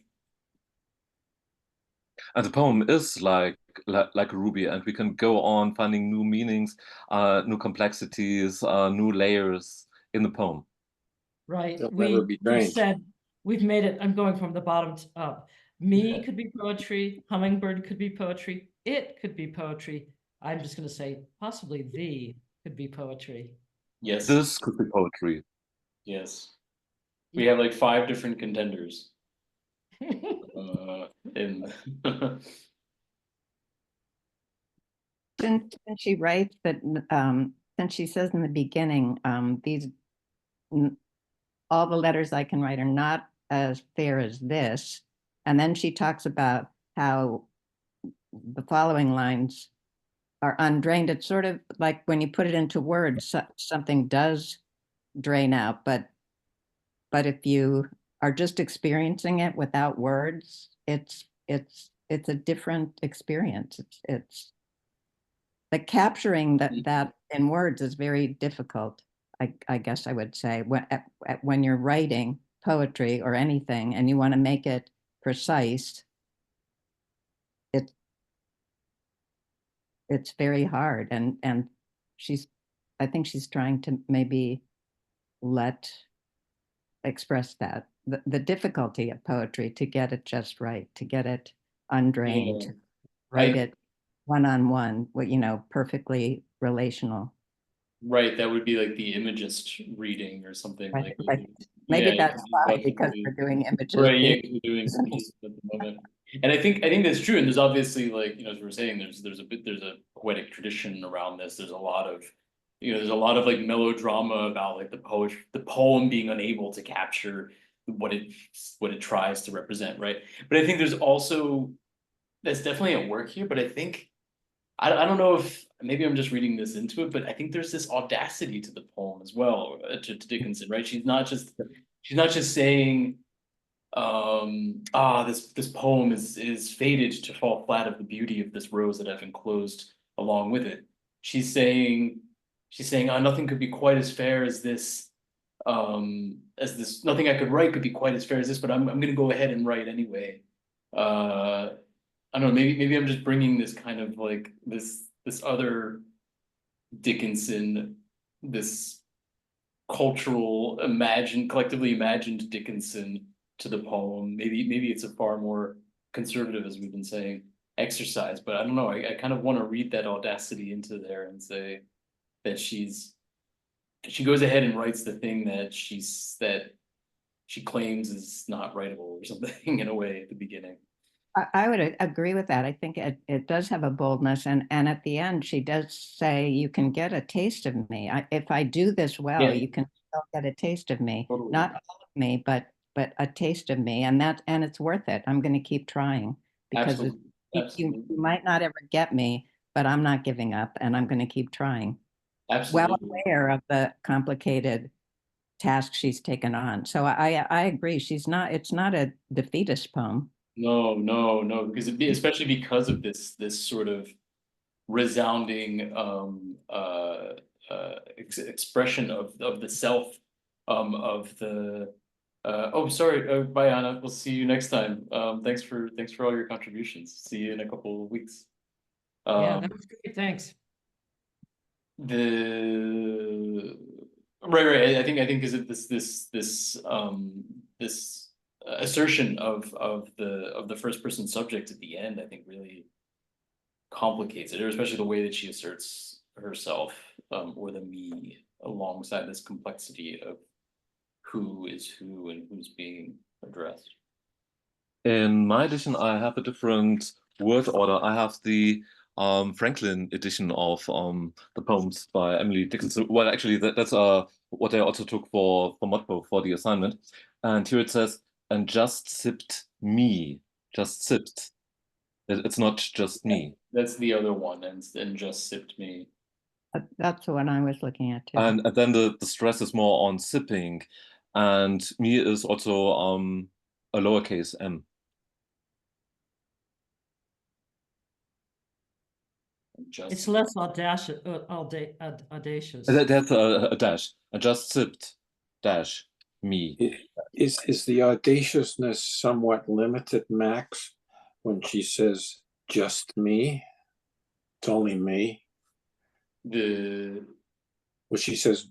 And the poem is like a ruby, and we can go on finding new meanings, new complexities, new layers in the poem. Right. They'll never be drained. Said we've made it. I'm going from the bottom up. Me could be poetry. Hummingbird could be poetry. It could be poetry. I'm just going to say possibly the could be poetry. Yes. This could be poetry. Yes. We have like 5 different contenders. Didn't she write that, since she says in the beginning, all the letters I can write are not as fair as this. And then she talks about how the following lines are undrained. It's sort of like when you put it into words, something does drain out, but if you are just experiencing it without words, it's a different experience. It's like capturing that in words is very difficult. I guess I would say when you're writing poetry or anything and you want to make it precise, it's very hard. And I think she's trying to maybe express that the difficulty of poetry, to get it just right, to get it undrained, to write it one-on-one, perfectly relational. Right, that would be like the Imagist reading or something Right, like. right. Maybe that's why, because we're doing images. Right, yeah, we're doing images at the moment. And I think that's true. And there's obviously, like, as we were saying, there's a poetic tradition around this. There's a lot of, there's a lot of like melodrama about like the poem being unable to capture what it tries to represent, right? But I think there's also, that's definitely at work here, but I think I don't know if maybe I'm just reading this into it, but I think there's this audacity to the poem as well, to Dickinson, right? She's not just saying, this poem is fated to fall flat of the beauty of this rose that I've enclosed along with it. She's saying, nothing could be quite as fair as this, nothing I could write could be quite as fair as this, but I'm gonna go ahead and write anyway. I don't know, maybe I'm just bringing this kind of like this other Dickinson, this collectively imagined Dickinson to the poem. Maybe it's a far more conservative, as we've been saying, exercise, but I don't know. I kind of want to read that audacity into there and say that she goes ahead and writes the thing that she claims is not writable or something in a way at the beginning. I would agree with that. I think it does have a boldness, and at the end she does say, you can get a taste of me. If I do this well, Yeah. you can still get a taste of me. Totally. Not all of me, but a taste of me, and it's worth it. I'm going to keep trying, because Absolutely. You might not ever get me, but I'm not giving up, and I'm going to keep trying. Absolutely. Well aware of the complicated task she's taken on. So I agree. It's not a defeatist poem. No, because especially because of this sort of resounding expression of the self, of the sorry, bye Anna, we'll see you next time. Thanks for all your contributions. See you in a couple of weeks. Yeah, that was great, thanks. Right, I think is it this assertion of the first person subject at the end, I think really complicates it, or especially the way that she asserts herself, or the me, alongside this complexity of who is who and who's being addressed. In my edition, I have a different word order. I have the Franklin edition of the poems by Emily Dickinson. Well, actually, that's what I also took for Motpo for the assignment. And here it says, and just sipped me, just sipped. It's not just me. That's the other one, and just sipped me. That's the one I was looking at too. And then the stress is more on sipping, and me is also a lowercase m. Just It's less audacious. Audacious. That's a dash. I just sipped dash me. Is the audaciousness somewhat limited, Max, when she says just me? It's only me. the When she says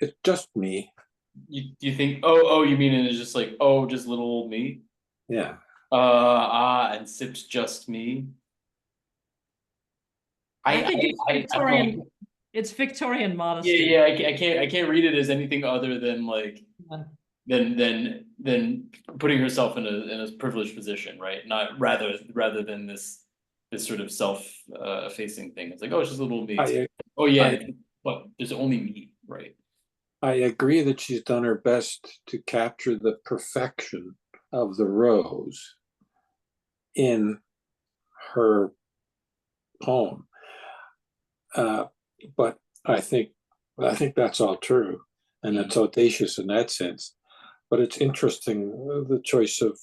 it's just me. you think oh you mean it's just like oh just little old me? Yeah. And sipped just me. I think it's Victorian. It's Victorian modesty. Yeah, I can't read it as anything other than like than putting herself in a privileged position, right? Not rather than this sort of self-effacing thing. It's like, oh, it's just a little me. Oh yeah, but there's only me, right? I agree that she's done her best to capture the perfection of the rose in her poem. But I think that's all true, and it's audacious in that sense. But it's interesting the choice of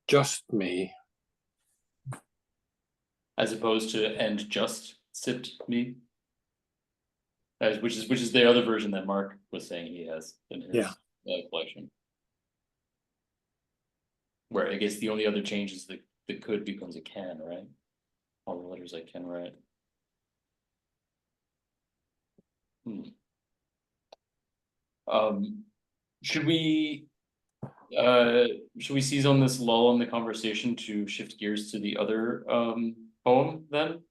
just me, as opposed to and just sipped me, which is the other version that Mark was saying he has in his collection. Where I guess the only other change is the could becomes a can, right? All the letters I can write. Should we seize on this lull in the conversation to shift gears to the other poem then?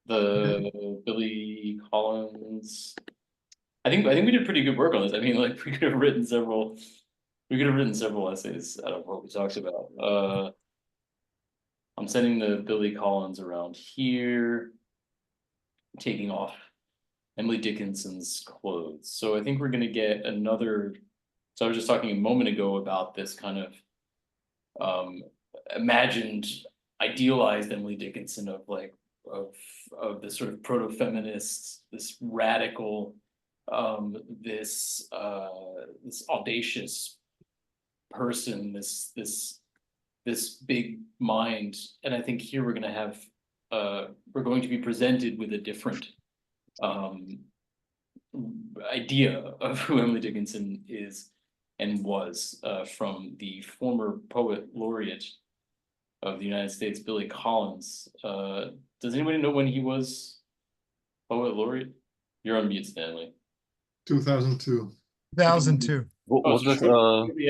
The Billy Collins. I think we did pretty good work on this. I mean, like we could have written several essays out of what we talked about. I'm sending the Billy Collins around here, taking off Emily Dickinson's clothes. So I think we're gonna get another. So I was just talking a moment ago about this kind of imagined, idealized Emily Dickinson of like of this sort of proto-feminist, this radical, this audacious person, this big mind. And I think here we're going to have we're going to be presented with a different idea of who Emily Dickinson is and was, from the former poet laureate of the United States, Billy Collins. Does anybody know when he was poet laureate? You're on mute, Stanley. 2002. 2002. Was that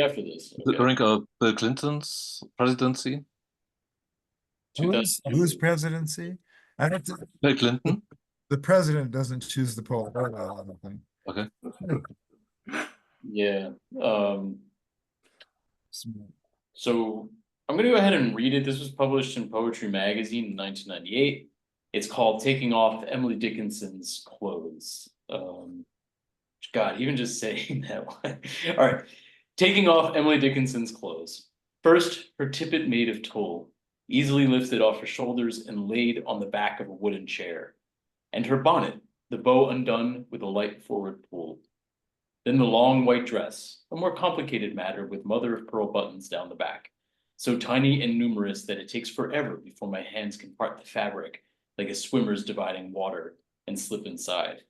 after this? Okay. during Bill Clinton's presidency? Whose presidency? I have to. Bill Clinton. The president doesn't choose the poet. I don't think. Okay. Yeah. So I'm going to go ahead and read it. This was published in Poetry Magazine in 1998. It's called Taking Off Emily Dickinson's Clothes. God, even just saying that one. All right. Taking off Emily Dickinson's clothes. First, her tippet made of tulle, easily lifted off her shoulders and laid on the back of a wooden chair. And her bonnet, the bow undone with a light forward pull. Then the long white dress, a more complicated matter with mother of pearl buttons down the back, so tiny and numerous that it takes forever before my hands can part the fabric like a swimmer's dividing water and slip inside.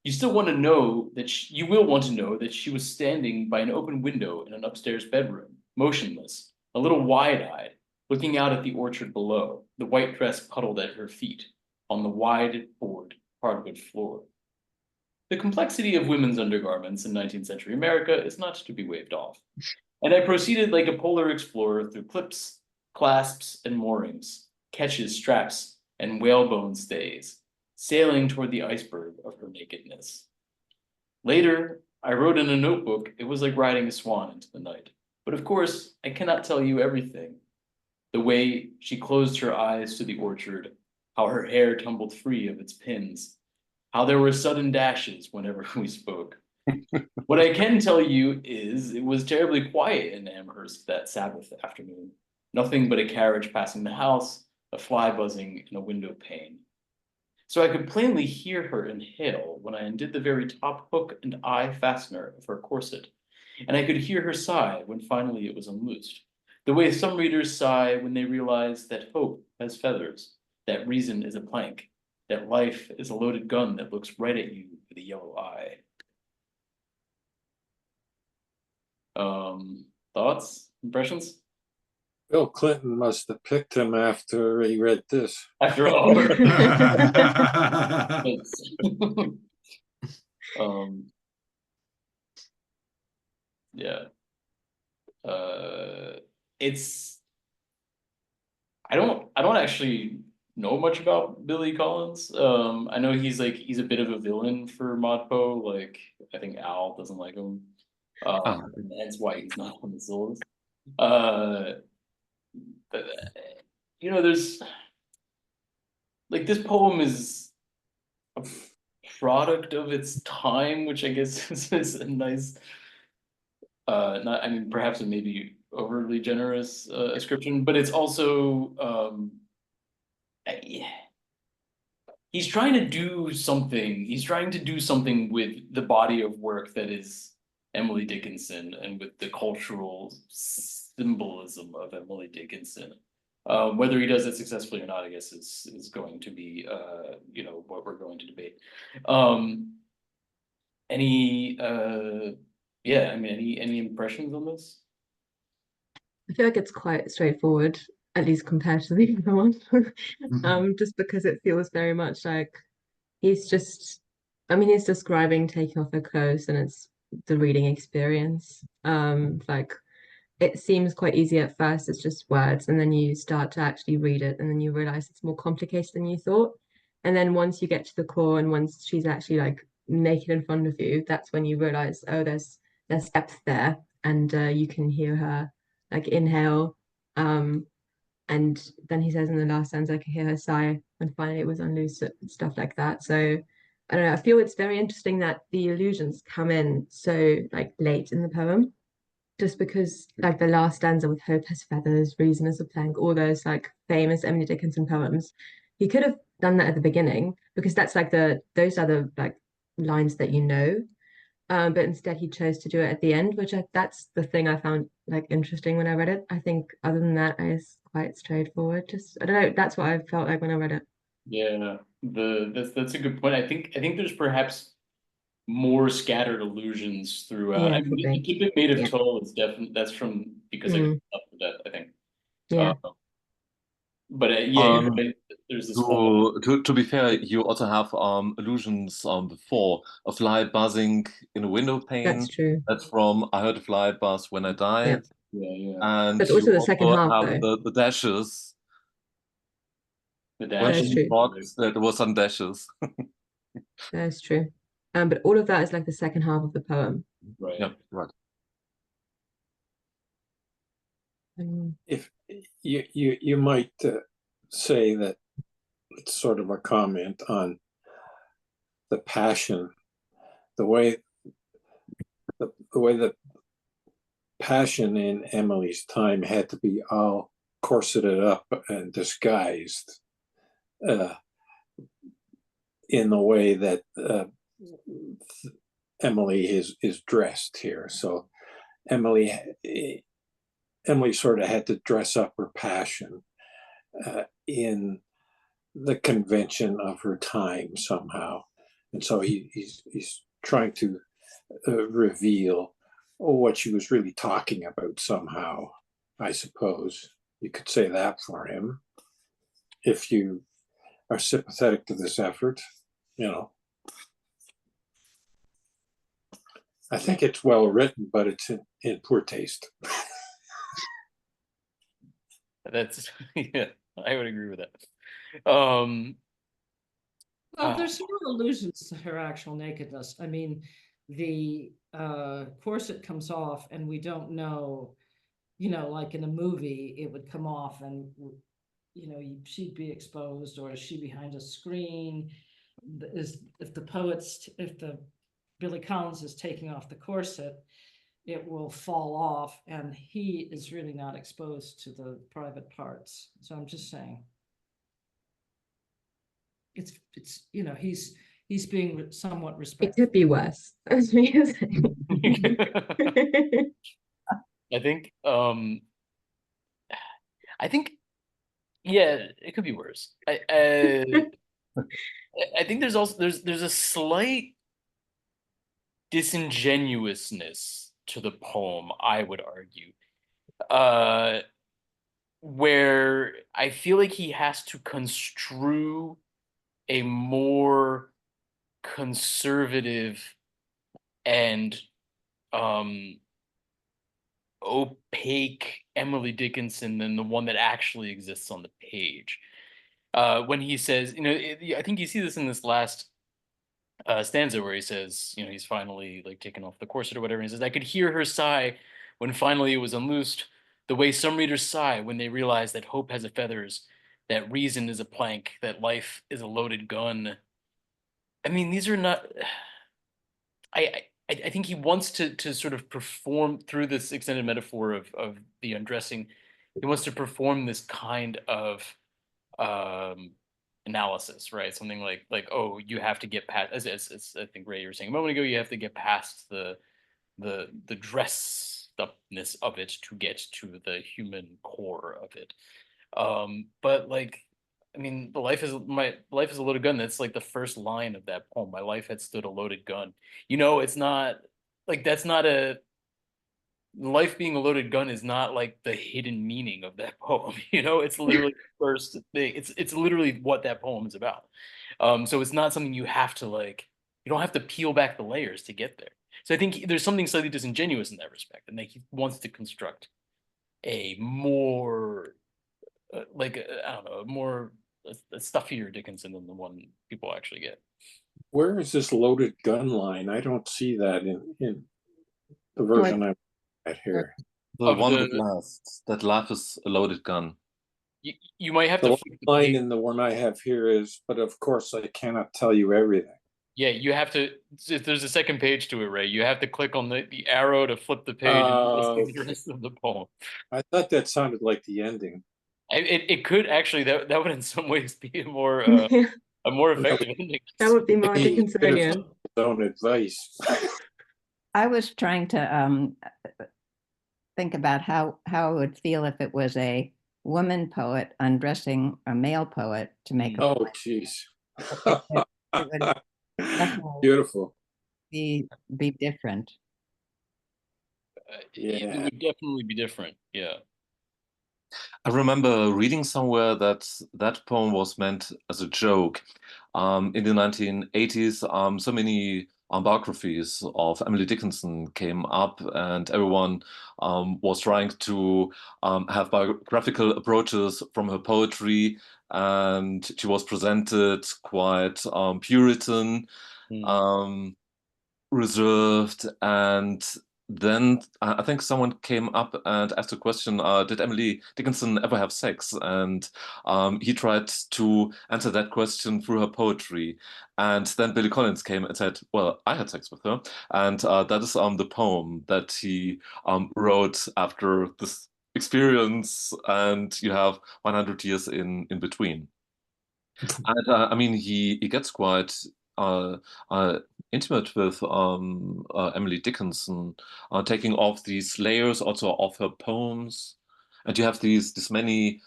You still want to know that you will want to know that she was standing by an open window in an upstairs bedroom, motionless, a little wide-eyed, looking out at the orchard below, the white dress puddled at her feet on the wide board hardwood floor. The complexity of women's undergarments in 19th century America is not to be waved off. And I proceeded like a polar explorer through clips, clasps, and moorings, catches, straps, and whalebone stays, sailing toward the iceberg of her nakedness. Later, I wrote in a notebook, it was like riding a swan into the night. But of course, I cannot tell you everything. The way she closed her eyes to the orchard, how her hair tumbled free of its pins, how there were sudden dashes whenever we spoke. What I can tell you is it was terribly quiet in Amherst that Sabbath afternoon. Nothing but a carriage passing the house, a fly buzzing in a window pane. So I could plainly hear her inhale when I undid the very top hook and eye fastener of her corset, and I could hear her sigh when finally it was unloosed, the way some readers sigh when they realize that hope has feathers, that reason is a plank, that life is a loaded gun that looks right at you with a yellow eye. Thoughts, impressions? Bill Clinton must have picked him after he read this. After all. Yeah. It's I don't actually know much about Billy Collins. I know he's a bit of a villain for Modpo. Like I think Al doesn't like him. And that's why he's not on the solos. But, there's like this poem is a product of its time, which I guess is a nice not I mean perhaps it may be overly generous ascription, but it's also he's trying to do something. He's trying to do something with the body of work that is Emily Dickinson and with the cultural symbolism of Emily Dickinson. Whether he does it successfully or not, I guess is going to be what we're going to debate. Any any impressions on this? I feel like it's quite straightforward, at least compared to the other one. Just because it feels very much like he's describing taking off her clothes and it's the reading experience. Like it seems quite easy at first, it's just words, and then you start to actually read it, and then you realize it's more complicated than you thought. And then once you get to the core, and once she's actually like naked in front of you, that's when you realize, oh, there's depth there, and you can hear her like inhale. And then he says in the last stanza, I can hear her sigh, and finally it was unloosed, stuff like that. So I don't know, I feel it's very interesting that the allusions come in so like late in the poem, just because like the last stanza with hope has feathers, reason is a plank, all those like famous Emily Dickinson poems, he could have done that at the beginning because that's like those are the like lines that you know. But instead he chose to do it at the end, which that's the thing I found like interesting when I read it. I think other than that, it's quite straightforward. Just I don't know, that's what I felt like when I read it. Yeah, that's a good point. I think there's perhaps more scattered allusions throughout. Yeah, I mean, probably. Keep It Made of Yeah. Toll is definitely that's from because I got up with that, I think. Yeah. But yeah, you're right. There's this whole To be fair, you also have allusions before a fly buzzing in a window pane. That's true. That's from I heard a fly buzz when I died. Yeah. And But also you the second half have though. the dashes. the When dash. That's she true. talks, there was some dashes. That's true. But all of that is like the second half of the poem. Right. Yeah, right. If you might say that it's sort of a comment on the passion, the way that passion in Emily's time had to be all corseted up and disguised in the way that Emily is dressed here. So Emily sort of had to dress up her passion in the convention of her time somehow, and so he's trying to reveal what she was really talking about somehow. I suppose you could say that for him if you are sympathetic to this effort. I think it's well written, but it's in poor taste. That's yeah, I would agree with that. Well, there's no allusions to her actual nakedness. I mean, the corset comes off, and we don't know, like in a movie, it would come off, and she'd be exposed, or is she behind a screen? If the Billy Collins is taking off the corset, it will fall off, and he is really not exposed to the private parts. So I'm just saying, it's he's being somewhat It respectful. could be worse. As me I think yeah, it could be worse. I think there's also there's a slight disingenuousness to the poem, I would argue. Where I feel like he has to construe a more conservative and opaque Emily Dickinson than the one that actually exists on the page. When he says, I think you see this in this last stanza where he says, he's finally like taken off the corset or whatever. And he says, I could hear her sigh when finally it was unloosed, the way some readers sigh when they realize that hope has a feathers, that reason is a plank, that life is a loaded gun. I mean, these are not. I think he wants to sort of perform through this extended metaphor of the undressing. He wants to perform this kind of analysis, right? Something like, oh, you have to get past, as I think Ray, you were saying a moment ago, you have to get past the dress upness of it to get to the human core of it. But like, I mean, my life is a loaded gun. That's like the first line of that poem. My life had stood a loaded gun. It's not like that's not a life being a loaded gun is not like the hidden meaning of that poem. It's literally the first thing. It's literally what that poem is about. So it's not something you have to like. You don't have to peel back the layers to get there. So I think there's something slightly disingenuous in that respect, and that he wants to construct a more I don't know, more a stuffier Dickinson than the one people actually get. Where is this loaded gun line? I don't see that in the version I've got here. The Of one the- with last, that life is a loaded gun. You might have The to last line in the one I have here is, but of course I cannot tell you everything. Yeah, you have to. If there's a second page to it, Ray, you have to click on the arrow to flip the page and see the rest of the poem. I thought that sounded like the ending. It could actually that would in some ways be a more Yeah, effective ending. that would be more Maybe Dickinsonian. his own advice. I was trying to think about how it would feel if it was a woman poet undressing a male poet to make a Oh, poem. jeez. It would definitely Beautiful. be different. It would definitely be different. Yeah. I remember reading somewhere that that poem was meant as a joke. In the 1980s, so many biographies of Emily Dickinson came up, and everyone was trying to have biographical approaches from her poetry, and she was presented quite Puritan, reserved, and then I think someone came up and asked a question, did Emily Dickinson ever have sex? And he tried to answer that question through her poetry. And then Billy Collins came and said, well, I had sex with her. And that is the poem that he wrote after this experience, and you have 100 years in between. And I mean, he gets quite intimate with Emily Dickinson, taking off these layers also of her poems, and you have these many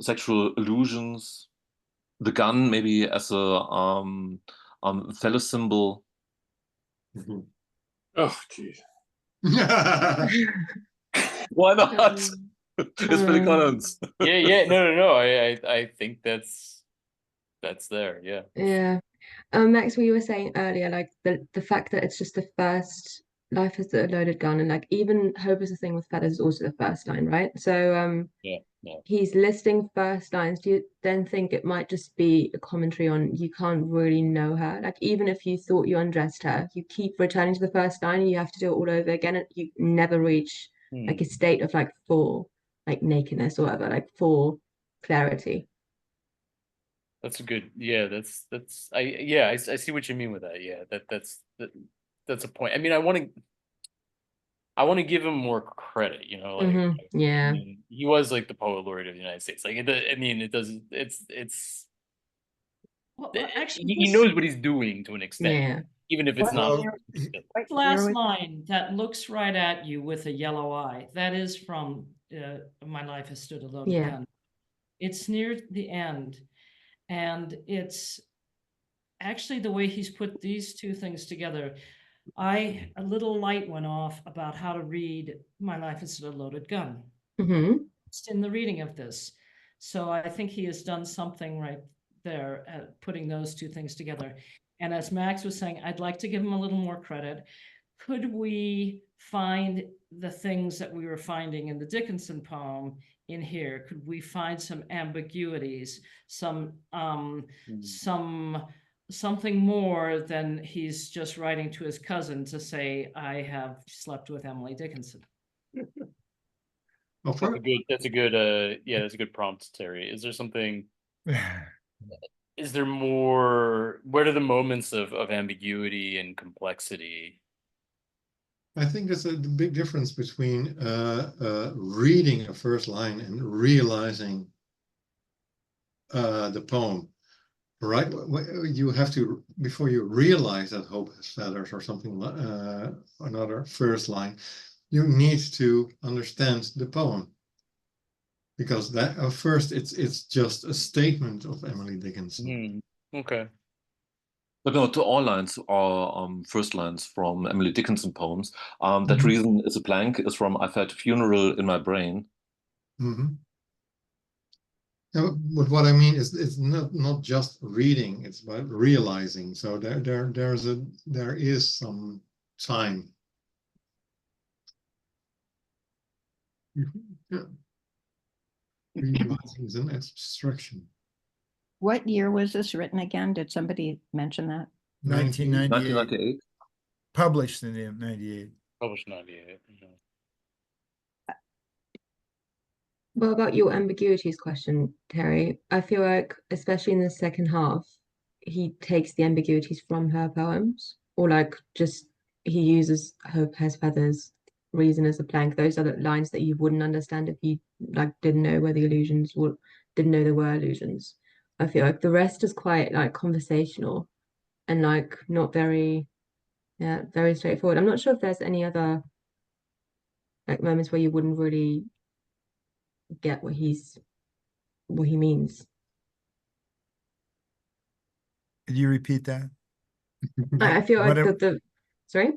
sexual allusions. The gun maybe as a fellow symbol. Oh, geez. Why not? It's Billy Collins. Yeah. No. I think that's there. Yeah. Yeah. Max, what you were saying earlier, like the fact that it's just the first life is a loaded gun, and like even hope is a thing with feathers is also the first line, right? So Yeah. he's listing first lines. Do you then think it might just be a commentary on you can't really know her? Like even if you thought you undressed her, you keep returning to the first line and you have to do it all over again, and you never reach like a state of like full like nakedness or whatever, like full clarity. That's a good. Yeah. I see what you mean with that. Yeah. That's a point. I mean, I want to give him more credit. Yeah. I mean, he was like the poet laureate of the United States. Like, I mean, it doesn't. It's. Well, actually, He knows what he's doing to an extent, Yeah. even if it's not. last line that looks right at you with a yellow eye, that is from My Life Has Stood a Loaded Yeah. Gun. It's near the end, And it's actually the way he's put these two things together. A little light went off about how to read My Life is a Loaded Gun. Just in the reading of this. So I think he has done something right there at putting those two things together. And as Max was saying, I'd like to give him a little more credit. Could we find the things that we were finding in the Dickinson poem in here? Could we find some ambiguities, something more than he's just writing to his cousin to say, I have slept with Emily Dickinson? Well, That's a good prompt, Terry. Is there something? Is there more? What are the moments of ambiguity and complexity? I think there's a big difference between reading a first line and realizing the poem. Right, you have to, before you realize that hope has feathers or something, another first line, you need to understand the poem, because that first it's just a statement of Emily Dickinson. Okay. But no, to all lines are first lines from Emily Dickinson poems. That reason is a blank is from I've had a funeral in my brain. No, but what I mean is it's not just reading, it's about realizing. So there is some time. Yeah. Realizing is an abstraction. What year was this written again? Did somebody mention that? 1998. 1998. Published in 98. Published in 98. Well, about your ambiguities question, Terry, I feel like, especially in the second half, he takes the ambiguities from her poems, or like just he uses hope has feathers, reason as a plank. Those are the lines that you wouldn't understand if you like didn't know where the illusions were, didn't know there were illusions. I feel like the rest is quite like conversational and like not very, very straightforward. I'm not sure if there's any other like moments where you wouldn't really get what he means. Could you repeat that? I feel like the sorry?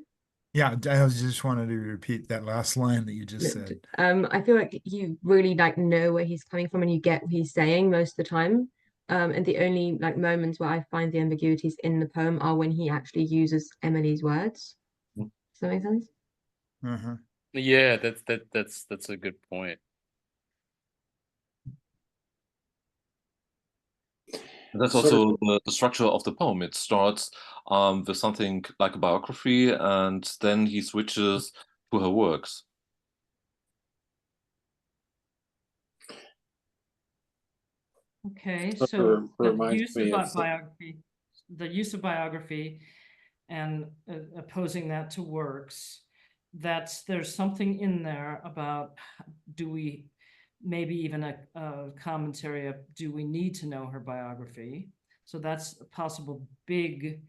Yeah, I just wanted to repeat that last line that you just said. I feel like you really like know where he's coming from and you get what he's saying most of the time. And the only like moments where I find the ambiguities in the poem are when he actually uses Emily's words. Does that make sense? Yeah, that's a good point. That's also the structure of the poem. It starts with something like a biography, and then he switches to her works. Okay, so the use of biography and opposing that to works, there's something in there about do we, maybe even a commentary of do we need to know her biography? So that's a possible big,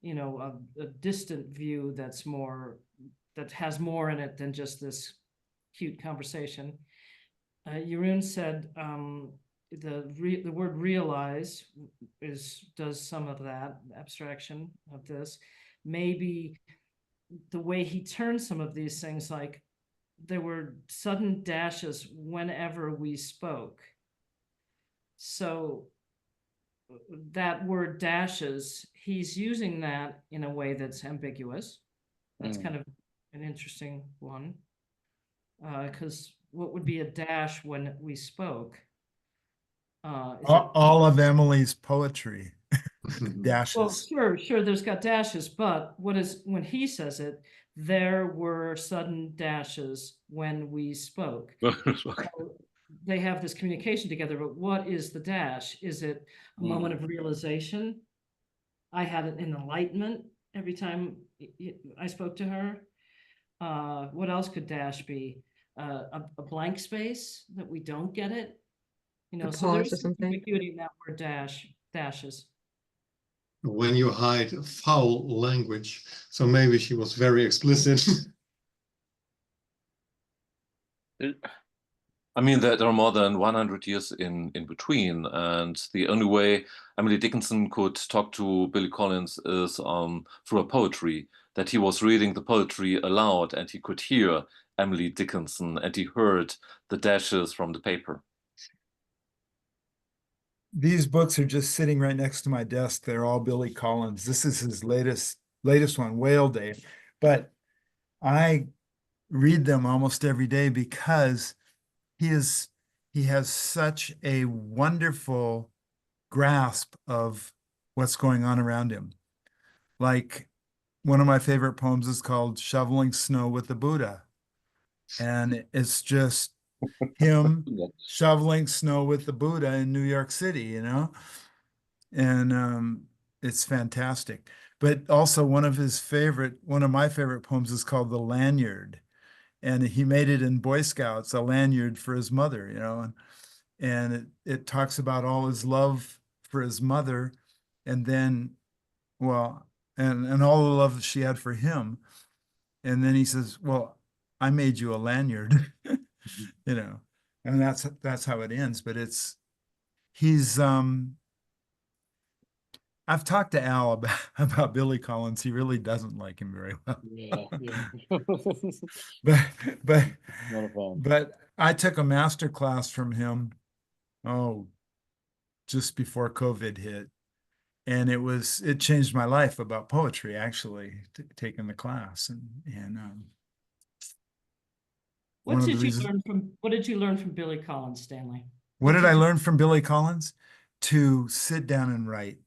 a distant view that has more in it than just this cute conversation. Jeroen said the word realize does some of that abstraction of this. Maybe the way he turned some of these things, like there were sudden dashes whenever we spoke. So that word dashes, he's using that in a way that's ambiguous. That's kind of an interesting one. Because what would be a dash when we spoke? All of Emily's poetry. Dashes. Well, sure, there's got dashes, but when he says it, there were sudden dashes when we spoke. So they have this communication together, but what is the dash? Is it a moment of realization? I had an enlightenment every time I spoke to her. What else could dash be? A blank space that we don't get it? So there's some ambiguity in that word dashes. When you hide foul language, so maybe she was very explicit. I mean, there are more than 100 years in between, and the only way Emily Dickinson could talk to Billy Collins is through her poetry, that he was reading the poetry aloud and he could hear Emily Dickinson and he heard the dashes from the paper. These books are just sitting right next to my desk. They're all Billy Collins. This is his latest one, Whale Day. But I read them almost every day because he has such a wonderful grasp of what's going on around him. Like, one of my favorite poems is called Shoveling Snow with the Buddha. And it's just him shoveling snow with the Buddha in New York City, you know? And it's fantastic. But also one of my favorite poems is called The Lanyard. And he made it in Boy Scouts, a lanyard for his mother, you know, and it talks about all his love for his mother, and then, well, and all the love that she had for him. And then he says, well, I made you a lanyard, you know, and that's how it ends. But I've talked to Al about Billy Collins. He really doesn't like him very well. Yeah. but Not a problem. but I took a master class from him, just before COVID hit, and it changed my life about poetry, actually, taking the class. And What did you learn from Billy Collins, Stanley? What did I learn from Billy Collins? To sit down and write.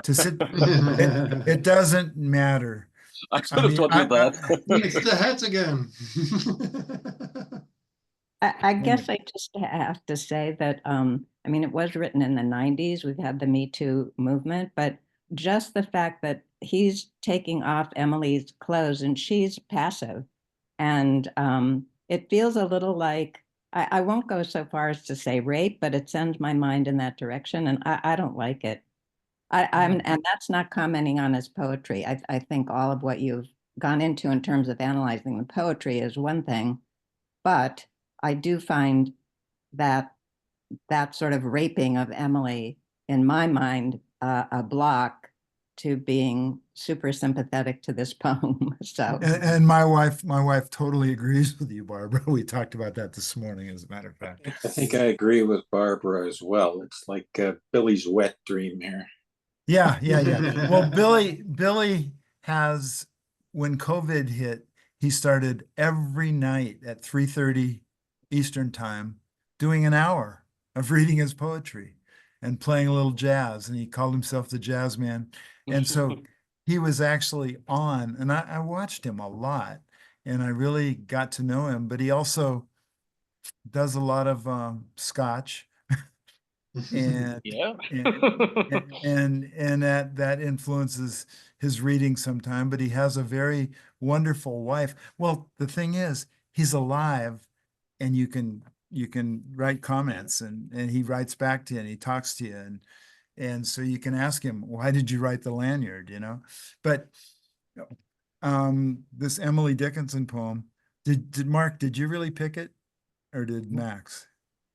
It doesn't matter. I could have taught you that. It's the hat again. I guess I just have to say that, I mean, it was written in the 90s. We've had the Me Too movement, but just the fact that he's taking off Emily's clothes and she's passive. And it feels a little like, I won't go so far as to say rape, but it sends my mind in that direction. And I don't like it. And that's not commenting on his poetry. I think all of what you've gone into in terms of analyzing the poetry is one thing, but I do find that sort of raping of Emily, in my mind, a block to being super sympathetic to this poem. So, and my wife totally agrees with you, Barbara. We talked about that this morning, as a matter of fact. I think I agree with Barbara as well. It's like Billy's wet dream here. Yeah. Well, Billy has, when COVID hit, he started every night at 3:30 Eastern time doing an hour of reading his poetry and playing a little jazz, and he called himself the jazz man. And so he was actually on, and I watched him a lot, and I really got to know him. But he also does a lot of scotch. And Yeah. and that influences his reading sometime, but he has a very wonderful wife. Well, the thing is, he's alive, and you can write comments, and he writes back to you, and he talks to you, and so you can ask him, why did you write the lanyard, you know? But this Emily Dickinson poem, did Mark, did you really pick it, or did Max?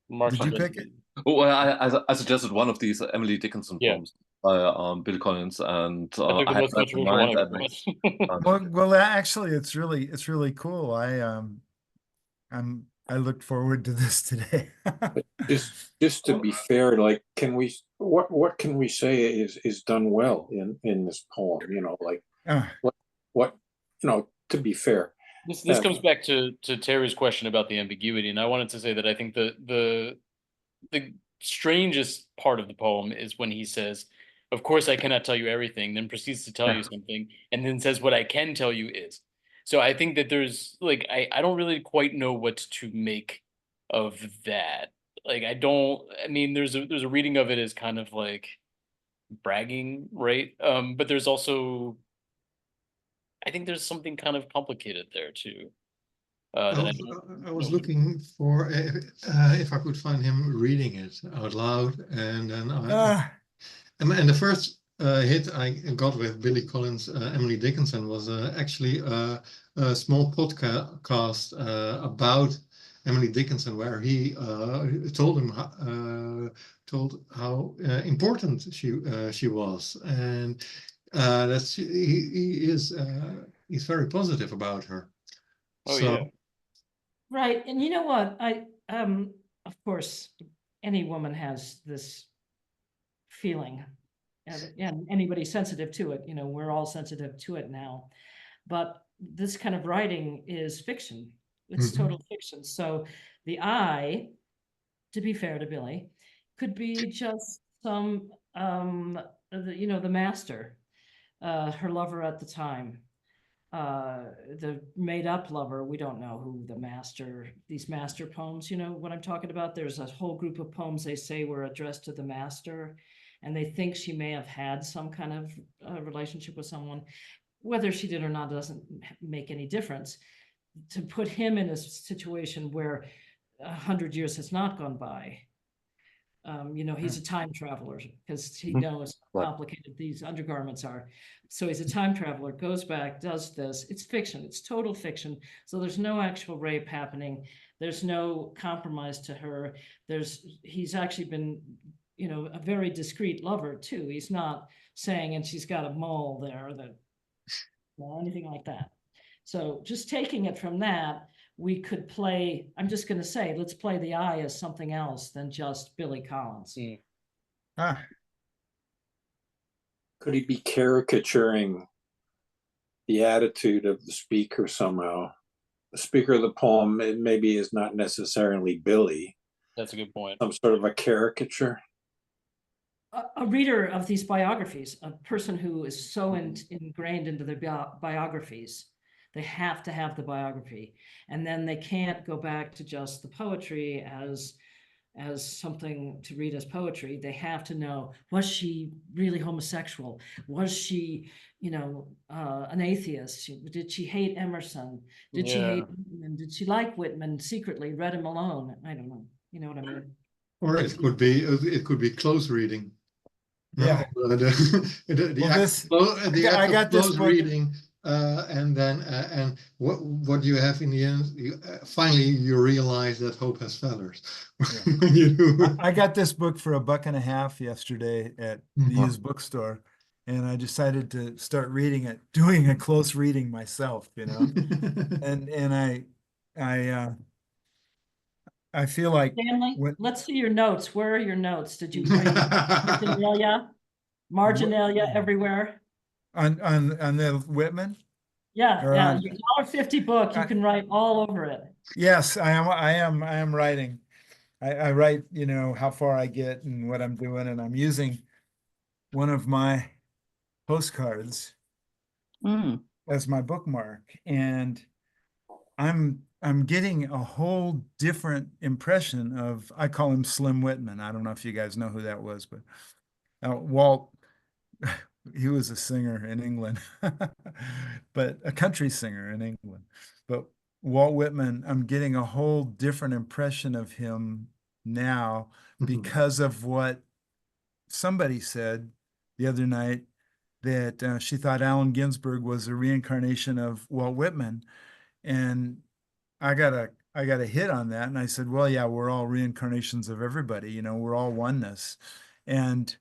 Did you pick it? Well, I suggested one of these Emily Dickinson poems by Billy Collins, and I had that in mind. Well, actually, it's really cool. I looked forward to this today. just to be fair, like, what can we say is done well in this poem? You know, like what you know. To be fair, this comes back to Terry's question about the ambiguity, and I wanted to say that I think the strangest part of the poem is when he says, of course I cannot tell you everything, then proceeds to tell you something, and then says, what I can tell you is. So I think that there's like, I don't really quite know what to make of that. Like, I mean, there's a reading of it as kind of like bragging, right? But there's also, I think there's something kind of complicated there too. I was looking for if I could find him reading it out loud, and then and the first hit I got with Billy Collins, Emily Dickinson, was actually a small podcast about Emily Dickinson, where he told him told how important she was, and that's he is he's very positive about her. Oh, So, yeah. Right, and you know what, of course, any woman has this feeling, and anybody sensitive to it, you know, we're all sensitive to it now. But this kind of writing is fiction. It's total fiction. So the I, to be fair to Billy, could be just some, you know, the master, her lover at the time, the made up lover. We don't know who the master, these master poems, you know what I'm talking about? There's a whole group of poems they say were addressed to the master, and they think she may have had some kind of relationship with someone. Whether she did or not doesn't make any difference. To put him in a situation where 100 years has not gone by, you know, he's a time traveler because he knows how complicated these undergarments are. So he's a time traveler, goes back, does this. It's fiction. It's total fiction. So there's no actual rape happening. There's no compromise to her. He's actually been, you know, a very discreet lover too. He's not saying, and she's got a mole there that, or anything like that. So just taking it from that, we could play, I'm just going to say, let's play the I as something else than just Billy Collins. Ah, Could he be caricaturing the attitude of the speaker somehow? The speaker of the poem maybe is not necessarily Billy. That's a good point. Some sort of a caricature. A reader of these biographies, a person who is so ingrained into their biographies, they have to have the biography, and then they can't go back to just the poetry as something to read as poetry. They have to know, was she really homosexual? Was she, you know, an atheist? Did she hate Emerson? Did she hate Whitman? Did she like Whitman secretly, read him alone? I don't know. You know what I mean? or it could be close reading. yeah. The I act got of this close book. reading, and then and what you have in the end, finally you realize that hope has feathers. Yeah. I got this book for $1.50 yesterday at the used bookstore, and I decided to start reading it, doing a close reading myself, you know. and I feel like Stanley, let's see your notes. Where are your notes? Are you marginalia everywhere? On the Whitman? Yeah, Or yeah. on- Your $1.50 book, you can write all over it. Yes, I am writing. I write, you know, how far I get and what I'm doing, and I'm using one of my postcards as my bookmark, and I'm getting a whole different impression of, I call him Slim Whitman. I don't know if you guys know who that was, but Walt, he was a singer in England, but a country singer in England. But Walt Whitman, I'm getting a whole different impression of him now because of what somebody said the other night, that she thought Allen Ginsberg was a reincarnation of Walt Whitman. And I got a hit on that. And I said, well, yeah, we're all reincarnations of everybody, you know, we're all oneness. And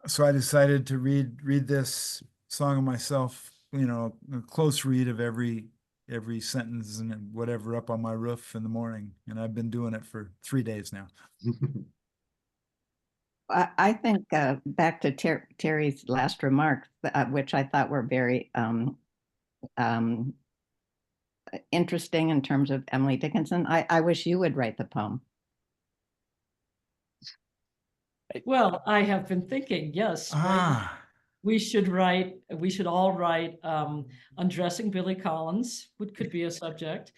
so I decided to read this song of myself, you know, a close read of every sentence and whatever up on my roof in the morning. And I've been doing it for 3 days now. I think back to Terry's last remarks, which I thought were very interesting in terms of Emily Dickinson. I wish you would write the poem. Well, I have been thinking, yes, we should all write Undressing Billy Collins, which could be a subject.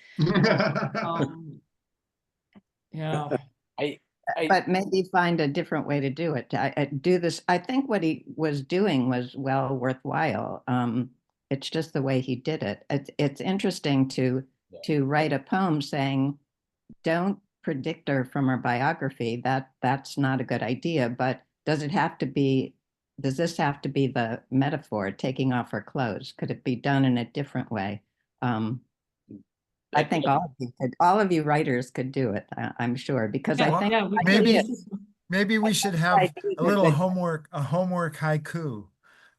Yeah. But maybe find a different way to do it. Do this. I think what he was doing was well worthwhile. It's just the way he did it. It's interesting to write a poem saying, don't predict her from her biography. That's not a good idea. But does this have to be the metaphor, taking off her clothes? Could it be done in a different way? I think all of you writers could do it. I'm sure, because I Yeah, think yeah, we maybe we should have a little homework haiku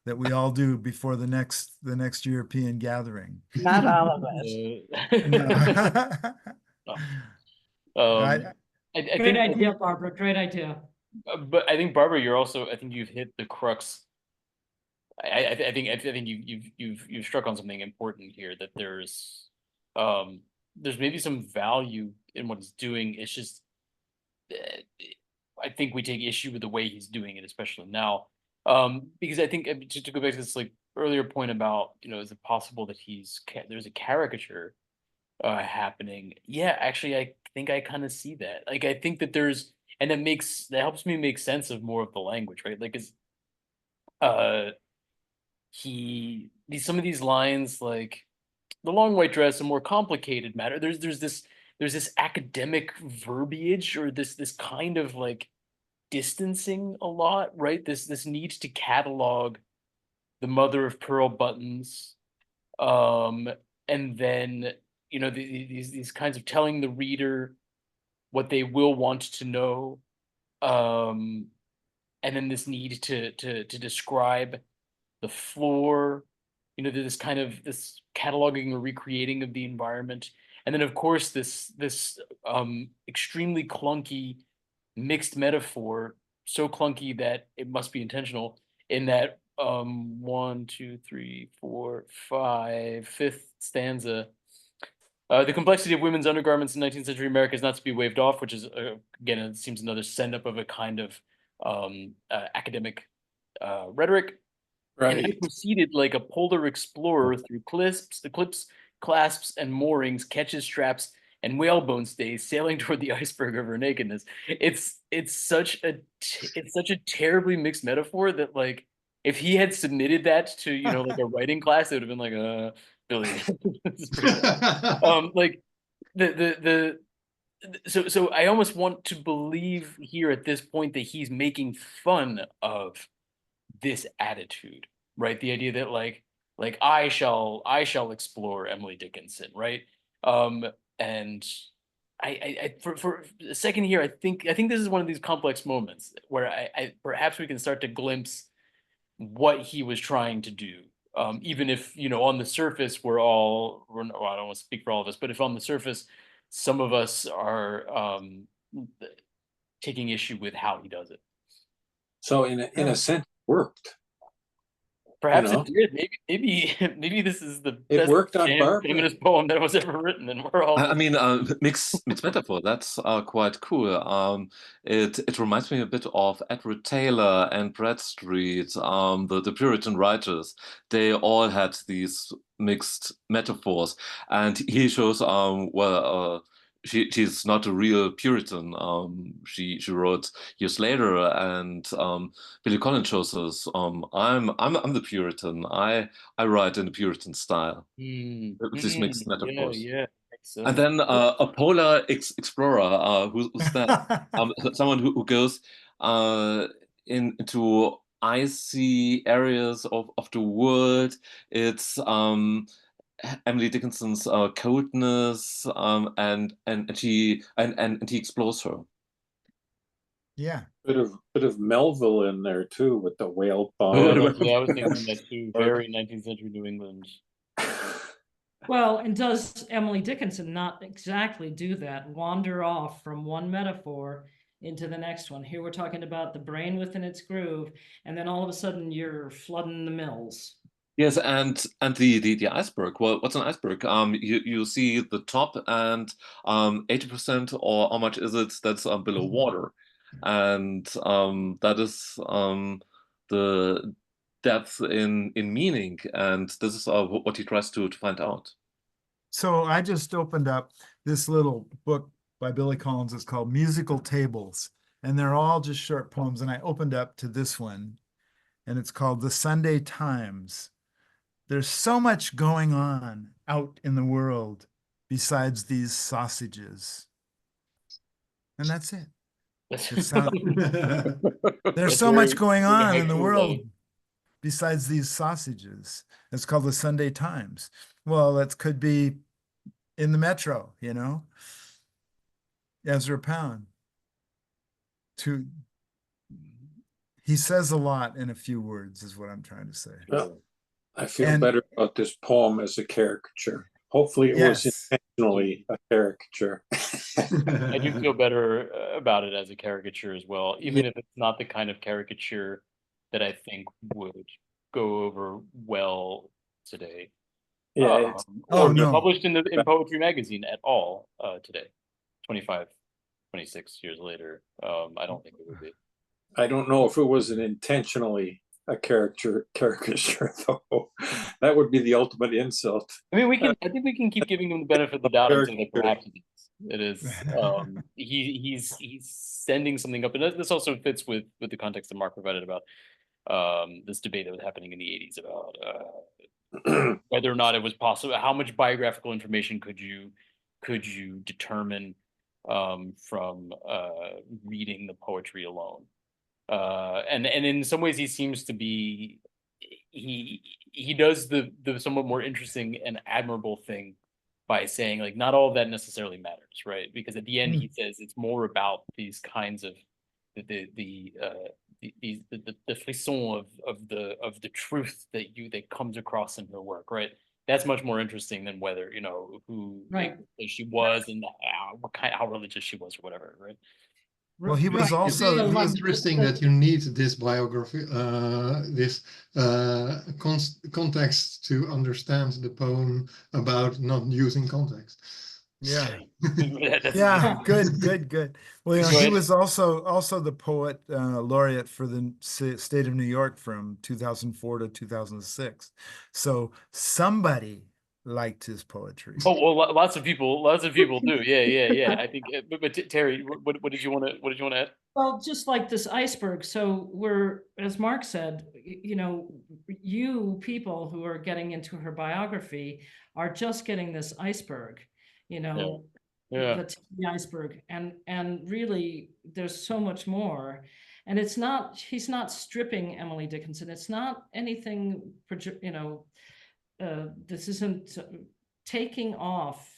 that we all do before the next European gathering. not all of us. No. I Great think, idea, Barbara. Great idea. but I think Barbara, I think you've hit the crux. I think you've struck on something important here, that there's maybe some value in what he's doing. It's just I think we take issue with the way he's doing it, especially now. Because I think, just to go back to this like earlier point about, is it possible that there's a caricature happening? Yeah, actually, I think I kind of see that. Like, I think that and that helps me make sense of more of the language, right? Like, uh, some of these lines, like the long white dress, a more complicated matter. There's this academic verbiage, or this kind of like distancing a lot, right? This need to catalog the mother of pearl buttons, and then these kinds of telling the reader what they will want to know, and then this need to describe the floor, this kind of this cataloging or recreating of the environment, and then of course this extremely clunky mixed metaphor, so clunky that it must be intentional, in that 1, 2, 3, 4, 5, fifth stanza. The complexity of women's undergarments in 19th century America is not to be waved off, which is again, it seems another send up of a kind of academic rhetoric. And I Right. proceeded like a polar explorer through clips, clasps, and moorings, catches, straps, and whalebone stays, sailing toward the iceberg of her nakedness. It's such a terribly mixed metaphor that, like, if he had submitted that to like a writing class, it would have been like, Billy, this is pretty bad. Like so I almost want to believe here at this point that he's making fun of this attitude, right? The idea that like I shall explore Emily Dickinson, right? And I for a second here, I think this is one of these complex moments where I perhaps we can start to glimpse what he was trying to do. Even if, on the surface well, I don't want to speak for all of us, but if on the surface some of us are taking issue with how he does it. So in a sense, it worked. Perhaps it did. Maybe this is the It best worked on Barbara. feminist poem that was ever written, and we're all. I mean, mixed metaphor. That's quite cool. It reminds me a bit of Edward Taylor and Bradstreet, the Puritan writers. They all had these mixed metaphors, and he shows she's not a real Puritan. She wrote years later, and Billy Collins shows us I'm the Puritan. I write in the Puritan style. With these mixed metaphors. Yeah. And then a polar explorer, who's that? Someone who goes into icy areas of the world. It's Emily Dickinson's coldness, and he explores her. Yeah. Bit of Melville in there too, with the whale I bone. was thinking that too. Very 19th century New England. Well, and does Emily Dickinson not exactly do that? Wander off from one metaphor into the next one. Here we're talking about the brain within its groove, and then all of a sudden you're flooding the mills. Yes, and the iceberg. Well, what's an iceberg? You see the top, and 80%, or how much is it, that's below water, and that is the depth in meaning, and this is what he tries to find out. So I just opened up this little book by Billy Collins. It's called Musical Tables, and they're all just short poems. And I opened up to this one, and it's called The Sunday Times. There's so much going on out in the world besides these sausages. And that's it. There's so much going on in the world besides these sausages. It's called the Sunday Times. Well, that could be in the metro, Ezra Pound. He says a lot in a few words, is what I'm trying to say. Well, I feel better about this poem as a caricature. Hopefully it was intentionally a caricature. I do feel better about it as a caricature as well, even if it's not the kind of caricature that I think would go over well today. Yeah. Or be published in Poetry Magazine at all today, 25, 26 years later. I don't think it would be. I don't know if it was an intentionally a caricature though. That would be the ultimate insult. I mean, I think we can keep giving him the benefit of the doubt and say that perhaps it is. He's sending something up, and this also fits with the context that Mark provided about this debate that was happening in the 80s about whether or not it was possible. How much biographical information could you determine from reading the poetry alone? And in some ways, he seems to be he does the somewhat more interesting and admirable thing by saying, like, not all of that necessarily matters, right? Because at the end, he says it's more about these kinds of the frisson of the truth that comes across in her work, right? That's much more interesting than whether who she was and how religious she was or whatever, right? Well, he was also it's interesting that you need this biography, this context to understand the poem about not using context. Yeah. Yeah, good. Well, he was also the poet laureate for the state of New York from 2004 to 2006. So somebody liked his poetry. Oh, well, lots of people do. Yeah. I think, but Terry, what did you want to add? Well, just like this iceberg. So we're, as Mark said, you people who are getting into her biography are just getting this iceberg, the iceberg, and really there's so much more. And he's not stripping Emily Dickinson. It's not anything, this isn't taking off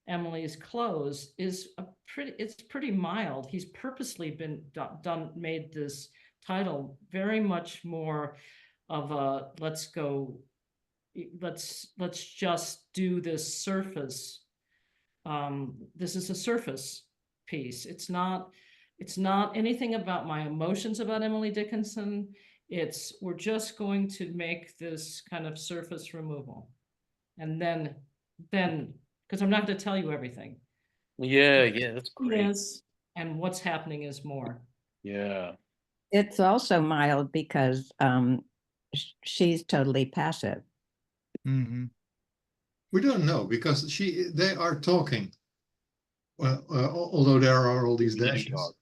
Emily's clothes is it's pretty mild. He's purposely made this title very much more of a let's just do this surface. This is a surface piece. It's not anything about my emotions about Emily Dickinson. We're just going to make this kind of surface removal. And then because I'm not going to tell you everything. Yeah, that's great. Yes, and what's happening is more. Yeah. It's also mild because she's totally passive. Mm-hmm. We don't know because they are talking, although there are all these dashes.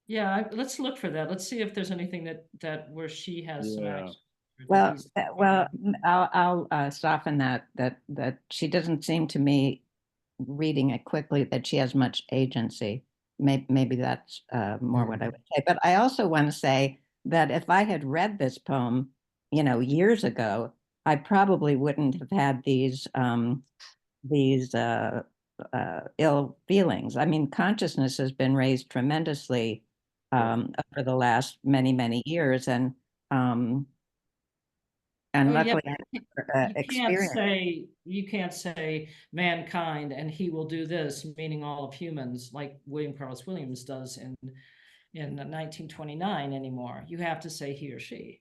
Yeah, let's look for that. Let's see if there's anything that where she has some action. Well, I'll soften that she doesn't seem to me, reading it quickly, that she has much agency. Maybe that's more what I would say. But I also want to say that if I had read this poem, years ago, I probably wouldn't have had these ill feelings. I mean, consciousness has been raised tremendously over the last many years, and luckily, you can't say mankind and he will do this, meaning all of humans, like William Carlos Williams does in 1929 anymore. You have to say he or she.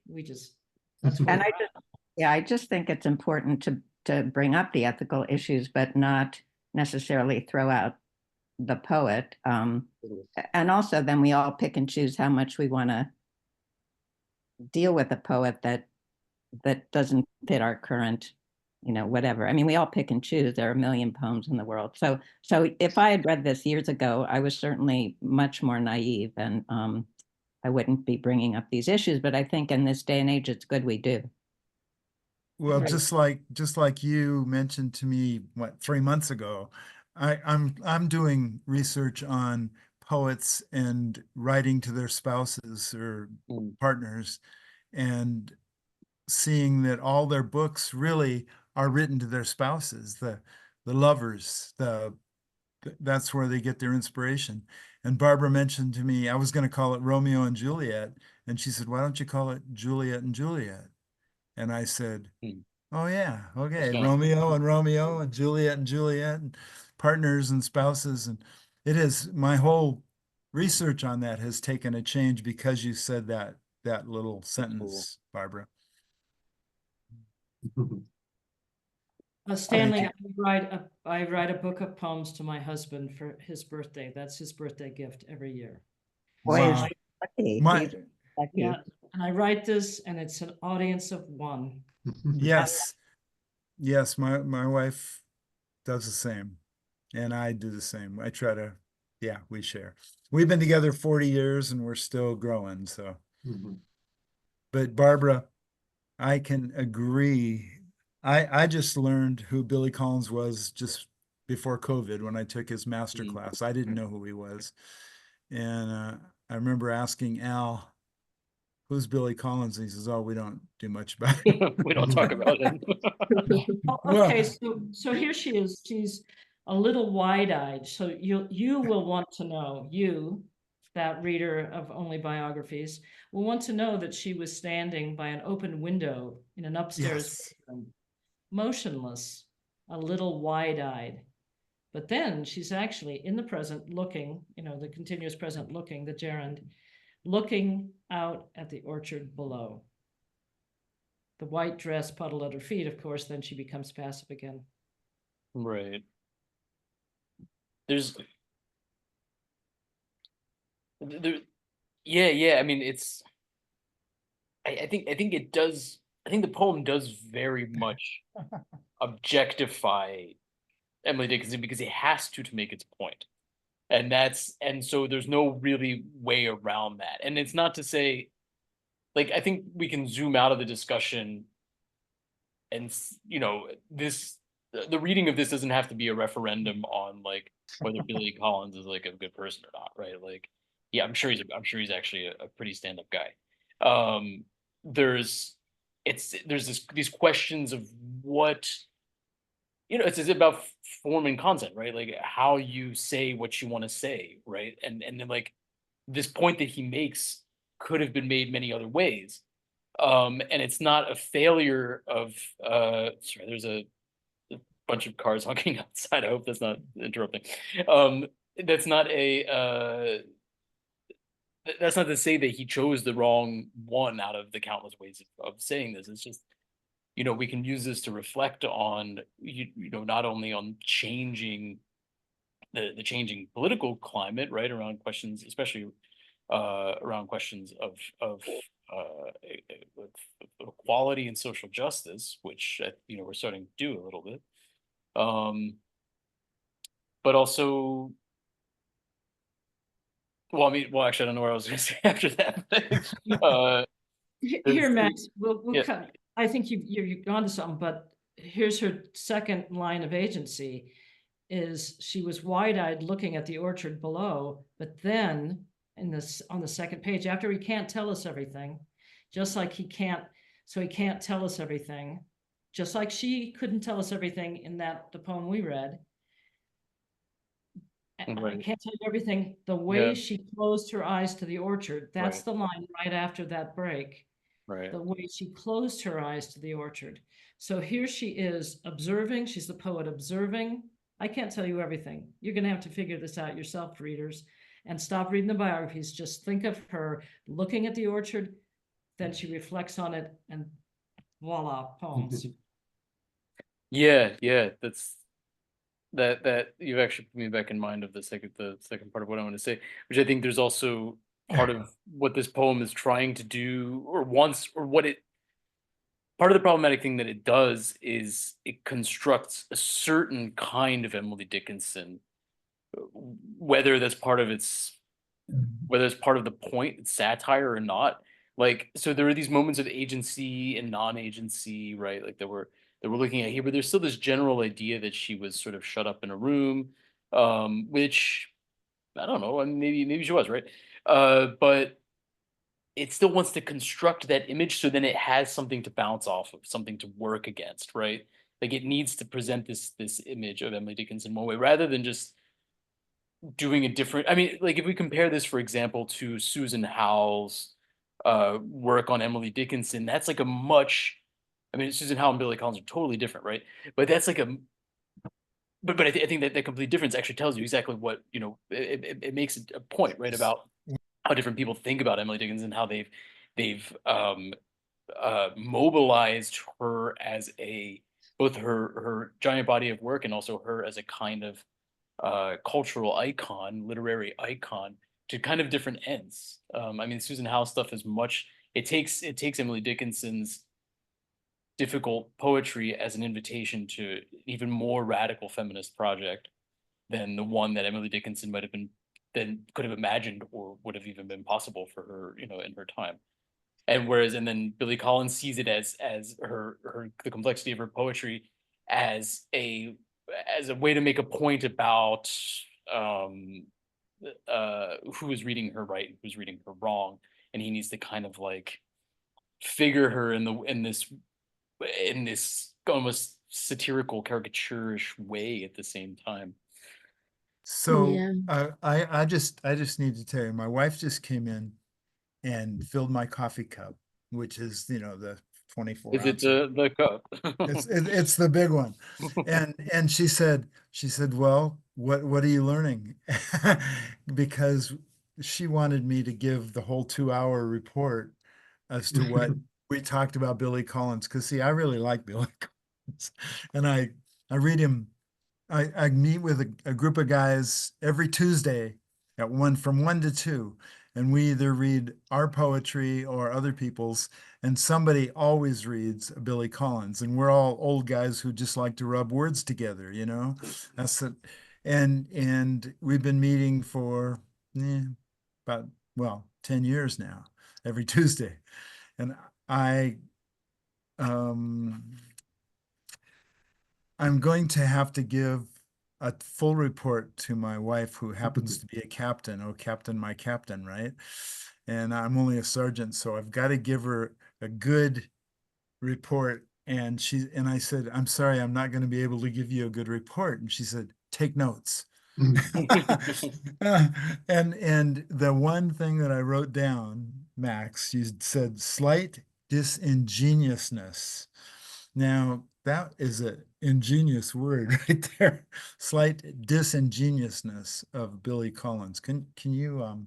I just think it's important to bring up the ethical issues, but not necessarily throw out the poet. And also, then we all pick and choose how much we want to deal with a poet that doesn't fit our current, whatever. I mean, we all pick and choose. There are a million poems in the world. So if I had read this years ago, I was certainly much more naive, and I wouldn't be bringing up these issues. But I think in this day and age, it's good we do. Well, just like you mentioned to me, 3 months ago, I'm doing research on poets and writing to their spouses or partners, and seeing that all their books really are written to their spouses, the lovers, that's where they get their inspiration. And Barbara mentioned to me, I was going to call it Romeo and Juliet, and she said, "Why don't you call it Juliet and Juliet?" And I said, "Oh yeah, okay, Romeo and Juliet and partners and spouses." And it is, my whole research on that has taken a change because you said that little sentence, Barbara. Stanley, I write a book of poems to my husband for his birthday. That's his birthday gift every year. Boy, Wow. lucky. My- He's lucky. Yeah, and I write this, and it's an audience of one. Yes. Yes, my wife does the same, and I do the same. I try to, yeah, we share. We've been together 40 years and we're still growing, so. But Barbara, I can agree. I just learned who Billy Collins was just before COVID when I took his master class. I didn't know who he was. And I remember asking Al, "Who's Billy Collins?" And he says, "Oh, we don't do much about it." We don't talk about it. Okay, so here she is. She's a little wide-eyed. So you will want to know, that reader of only biographies, will want to know that she was standing by an open window in an upstairs bedroom, motionless, a little wide-eyed. But then she's actually in the present looking, the continuous present looking, the gerund, looking out at the orchard below. The white dress puddled at her feet, of course, then she becomes passive again. Right. Yeah. I mean, I think it does. I think the poem does very much objectify Emily Dickinson because it has to make its point. And so there's no really way around that. And it's not to say, like, I think we can zoom out of the discussion and, the reading of this doesn't have to be a referendum on like whether Billy Collins is like a good person or not, right? Like, yeah, I'm sure he's actually a pretty stand-up guy. Um, there's these questions of what, it's about form and content, right? Like how you say what you want to say, right? And then like this point that he makes could have been made many other ways. And it's not a failure of sorry, there's a bunch of cars honking outside. I hope that's not interrupting. That's not that's not to say that he chose the wrong one out of the countless ways of saying this. It's just, we can use this to reflect on, not only on changing the changing political climate, right, around questions, especially around questions of equality and social justice, which we're starting to do a little bit, but also, well, I mean, well, actually, I don't know what I was going to say after that. Here, Max, we'll yeah. cut. I think you've gone to something, but here's her second line of agency: is she was wide-eyed looking at the orchard below, but then on the second page, after he can't tell us everything, just like he can't tell us everything, just like she couldn't tell us everything in the poem we read. Right. I can't tell you everything. The way she closed her eyes to the orchard, that's the line right after that break. Right. The way she closed her eyes to the orchard. So here she is observing. She's the poet observing. I can't tell you everything. You're going to have to figure this out yourself, readers, and stop reading the biographies. Just think of her looking at the orchard, then she reflects on it, and voila, poems. Yeah, that's that you've actually put me back in mind of the second part of what I want to say, which I think there's also part of what this poem is trying to do, or wants, or what it part of the problematic thing that it does is it constructs a certain kind of Emily Dickinson, whether that's part of the point, it's satire or not. Like, so there are these moments of agency and non-agency, right? Like that we're looking at here, but there's still this general idea that she was sort of shut up in a room, which I don't know, I mean, maybe she was, right? But it still wants to construct that image so then it has something to bounce off of, something to work against, right? like it needs to present this image of Emily Dickinson one way rather than just doing a different. I mean, like if we compare this, for example, to Susan Howell's work on Emily Dickinson, that's like a much. I mean, Susan Howell and Billy Collins are totally different, right? But that's like a but I think that complete difference actually tells you exactly what, you know, it makes a point, right, about how different people think about Emily Dickinson, how they've mobilized her as a both her giant body of work and also her as a kind of cultural icon, literary icon to kind of different ends. I mean, Susan Howe stuff is much. It takes Emily Dickinson's difficult poetry as an invitation to an even more radical feminist project than the one that Emily Dickinson might have been then could have imagined or would have even been possible for her, you know, in her time. And then Billy Collins sees it as her the complexity of her poetry as a way to make a point about who is reading her right and who's reading her wrong, and he needs to kind of like figure her in this almost satirical caricaturish way at the same time. So Yeah. I just need to tell you, my wife just came in and filled my coffee cup, which is, you know, the 24 Is it ounce. the cup? It's the big one. And she said, well, what are you learning? Because she wanted me to give the whole 2 hour report as to what we talked about Billy Collins. Because see, I really like Billy Collins. And I read him. I meet with a group of guys every Tuesday at from 1 to 2, and we either read our poetry or other people's, and somebody always reads Billy Collins, and we're all old guys who just like to rub words together, you know. That's it. And we've been meeting for about 10 years now, every Tuesday, and I um I'm going to have to give a full report to my wife, who happens to be a captain. Oh, captain, my captain, right? And I'm only a sergeant, so I've got to give her a good report. And I said, I'm sorry, I'm not going to be able to give you a good report. And she said, take notes. And the one thing that I wrote down, Max, you said slight disingenuousness. Now, that is an ingenious word right there. Slight disingenuousness of Billy Collins. Can you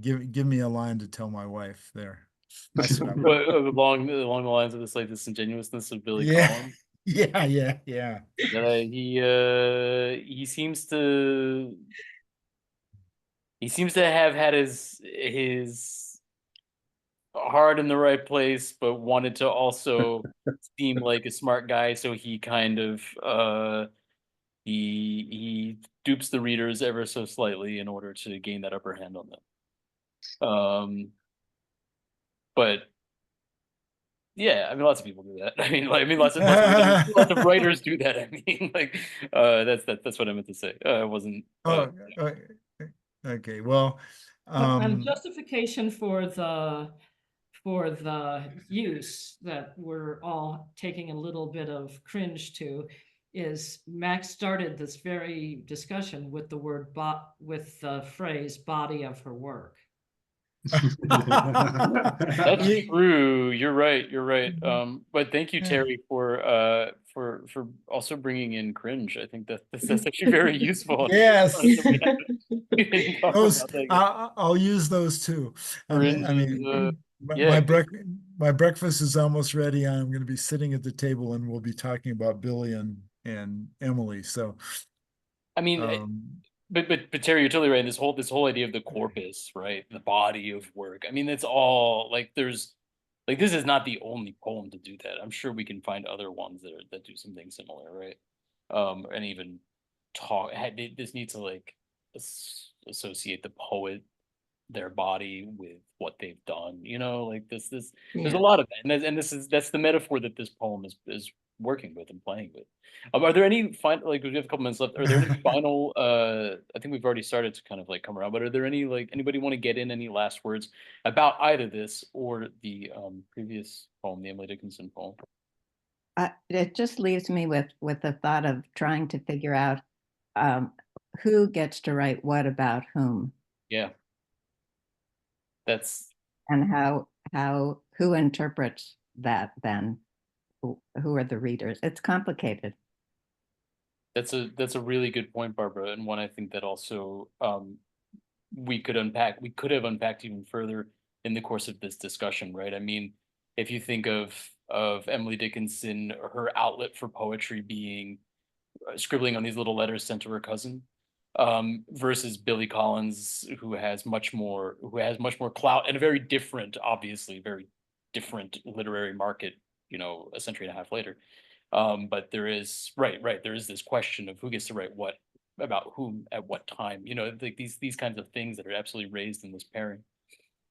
give me a line to tell my wife there? That's what along the lines of this like disingenuousness of Billy Yeah. Collins. Yeah. He seems to have had his heart in the right place, but wanted to also seem like a smart guy, so he kind of he dupes the readers ever so slightly in order to gain that upper hand on them. But yeah, I mean, lots of people do that. I mean, lots of writers do that. I mean, like, that's what I meant to say. It wasn't. Oh, okay. Well, And justification for the use that we're all taking a little bit of cringe to is Max started this very discussion with the with the phrase body of her work. That's true. You're right. But thank you, Terry, for also bringing in cringe. I think that's actually very useful. Yes. We didn't talk Those about that. I'll use those too. I Cringe is, mean, yeah. my breakfast is almost ready. I'm going to be sitting at the table, and we'll be talking about Billy and Emily. So, I mean, but Terry, you're totally right. This whole idea of the corpus, right? The body of work. I mean, it's all like this is not the only poem to do that. I'm sure we can find other ones that do something similar, right? And even this needs to like associate the poet, their body with what they've done, you know, like there's a lot of that, and that's the metaphor that this poem is working with and playing with. Are there any final, like, we have a couple minutes left, are there any final I think we've already started to kind of like come around, but are there any, like, anybody want to get in any last words about either this or the previous poem, the Emily Dickinson poem? it just leaves me with the thought of trying to figure out who gets to write what about whom. Yeah. That's and who interprets that then? Who are the readers? It's complicated. that's a really good point, Barbara, and one I think that also we could have unpacked even further in the course of this discussion, right? I mean, if you think of Emily Dickinson, her outlet for poetry being scribbling on these little letters sent to her cousin, versus Billy Collins, who has much more clout and a very different, obviously very different literary market, a century and a half later. But there is there is this question of who gets to write what about whom at what time, like these kinds of things that are absolutely raised in this pairing.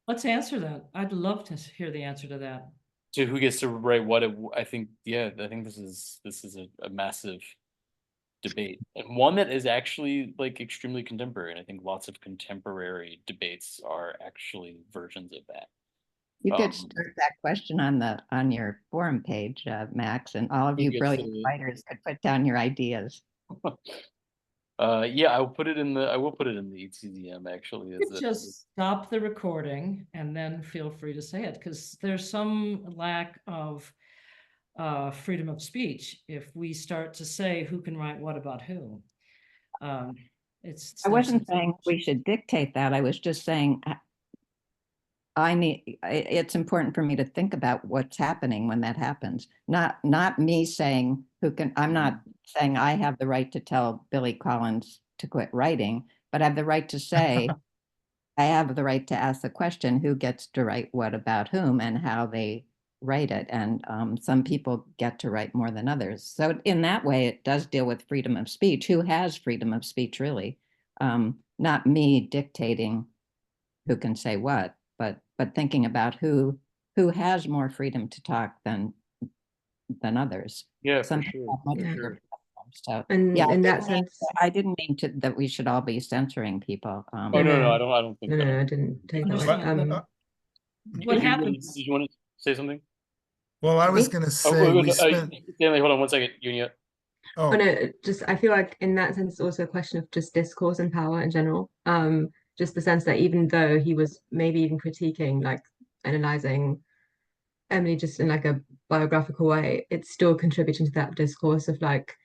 Let's answer that. I'd love to hear the answer to that. So who gets to write what? I think this is a massive debate, and one that is actually like extremely contemporary. And I think lots of contemporary debates are actually versions of that. You could start that question on your forum page, Max, and all of you brilliant writers could put down your ideas. Yeah, I will put it in the ETZM actually. Just stop the recording and then feel free to say it, because there's some lack of freedom of speech if we start to say who can write what about who. I wasn't saying we should dictate that. I was just saying it's important for me to think about what's happening when that happens. Not me saying I'm not saying I have the right to tell Billy Collins to quit writing, but I have the right to say, I have the right to ask the question, who gets to write what about whom and how they write it. And some people get to write more than others. So in that way, it does deal with freedom of speech. Who has freedom of speech, really? Not me dictating who can say what, but thinking about who has more freedom to talk than others. Yeah, for sure. So and yeah, in that sense, I didn't mean that we should all be censoring people. Oh no, I don't think no, that. no, I didn't take that. What happens? Did you want to say something? Well, I was going to say we spent. Stanley, hold on one second. Oh no, just I feel like in that sense, it's also a question of just discourse and power in general. Just the sense that even though he was maybe even critiquing, like analyzing Emily just in like a biographical way, it's still contributing to that discourse of like,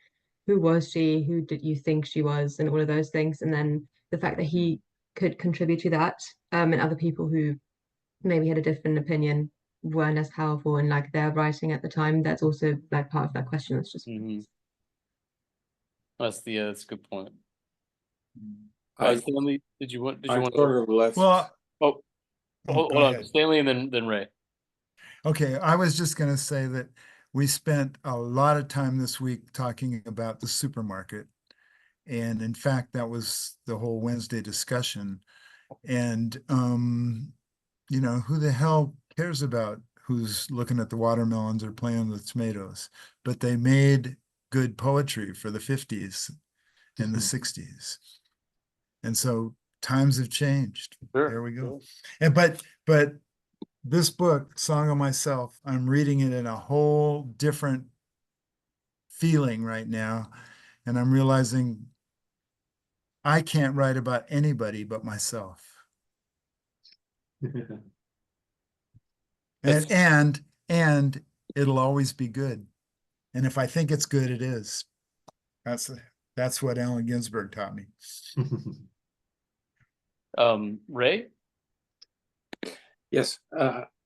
who was she? Who did you think she was? And all of those things. And then the fact that he could contribute to that, and other people who maybe had a different opinion weren't as powerful in like their writing at the time. That's also like part of that question. That's just that's a good point. Stanley, did you want sort of left. Well, hold on, Stanley, and then Ray. Okay, I was just going to say that we spent a lot of time this week talking about the supermarket. And in fact, that was the whole Wednesday discussion. And, who the hell cares about who's looking at the watermelons or playing with tomatoes? But they made good poetry for the 50s and the 60s. And so times have changed. Sure, there we go. Sure. And but this book, Song of Myself, I'm reading it in a whole different feeling right now. And I'm realizing I can't write about anybody but myself. and it'll always be good. And if I think it's good, it is. That's what Allen Ginsberg taught me. Ray? Yes,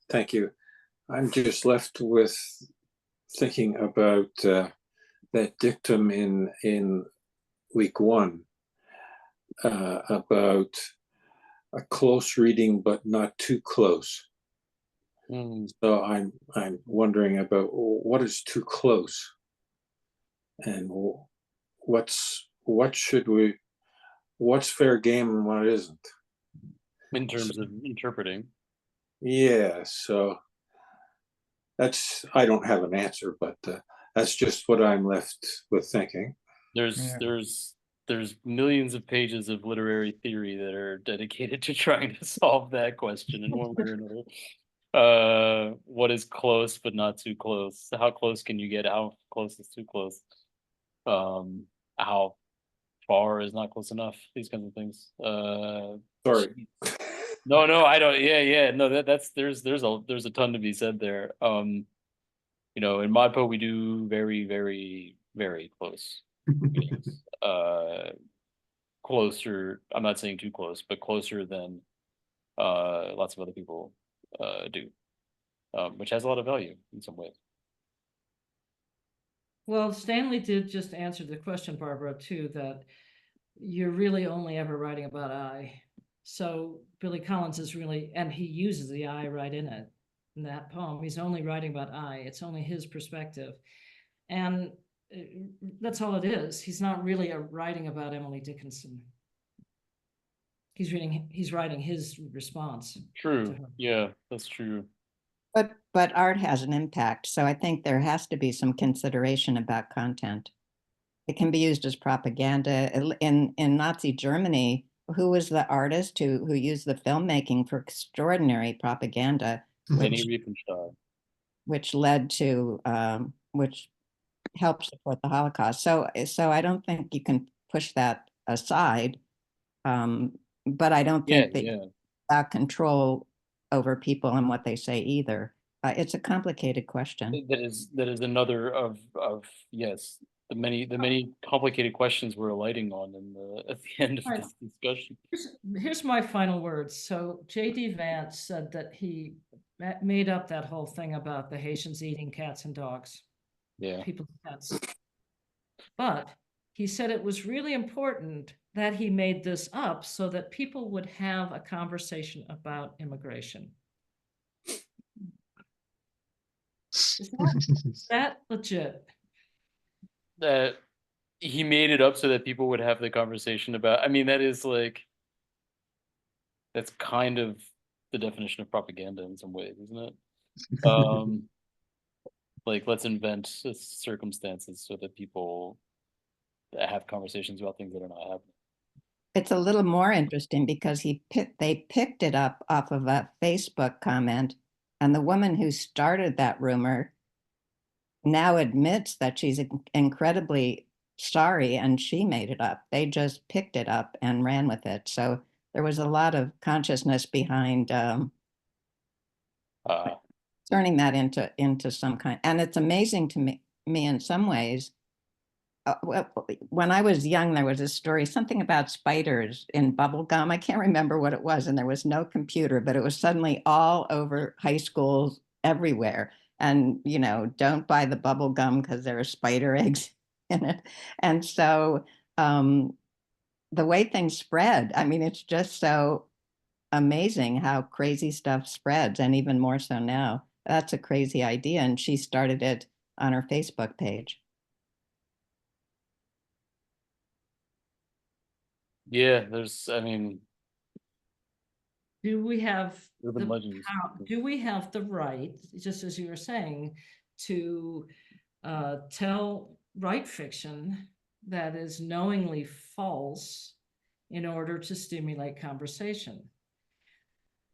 thank you. I'm just left with thinking about that dictum in week one about a close reading, but not too close. So I'm wondering about what is too close, and what's fair game and what isn't. In terms of interpreting. Yeah, so I don't have an answer, but that's just what I'm left with thinking. There's millions of pages of literary theory that are dedicated to trying to solve that question in one way or another. What is close but not too close? How close can you get? How close is too close? How far is not close enough? These kinds of things. Sorry. No, I don't. Yeah. No, that's there's a ton to be said there. You know, in ModPo we do very, very, very close. Closer. I'm not saying too close, but closer than lots of other people do, which has a lot of value in some ways. Well, Stanley did just answer the question, Barbara, too, that you're really only ever writing about I. So Billy Collins is really, and he uses the I right in it, in that poem. He's only writing about I. It's only his perspective. And that's all it is. He's not really writing about Emily Dickinson. He's writing his response. True. Yeah, that's true. But art has an impact, so I think there has to be some consideration about content. It can be used as propaganda. In Nazi Germany, who was the artist who used the filmmaking for extraordinary propaganda, which led to which helped support the Holocaust. So I don't think you can push that aside. But I don't think that about control over people and what they say either. It's a complicated question. That is another of yes, the many complicated questions we're alighting on at the end of this discussion. Here's my final words. So J.D. Vance said that he made up that whole thing about the Haitians eating cats and dogs. Yeah. People's pets. But he said it was really important that he made this up so that people would have a conversation about immigration. Is that legit? That he made it up so that people would have the conversation about, I mean, that is like, that's kind of the definition of propaganda in some ways, isn't it? Like, let's invent circumstances so that people have conversations about things that are not happening. It's a little more interesting because they picked it up off of a Facebook comment, and the woman who started that rumor now admits that she's incredibly sorry and she made it up. They just picked it up and ran with it. So there was a lot of consciousness behind turning that into some kind. And it's amazing to me in some ways. When I was young, there was a story, something about spiders in bubble gum. I can't remember what it was, and there was no computer, but it was suddenly all over high schools everywhere. And, you know, don't buy the bubble gum because there are spider eggs in it. And so the way things spread, I mean, it's just so amazing how crazy stuff spreads, and even more so now. That's a crazy idea. And she started it on her Facebook page. Yeah, there's, I mean, do we have the right, just as you were saying, to write fiction that is knowingly false in order to stimulate conversation?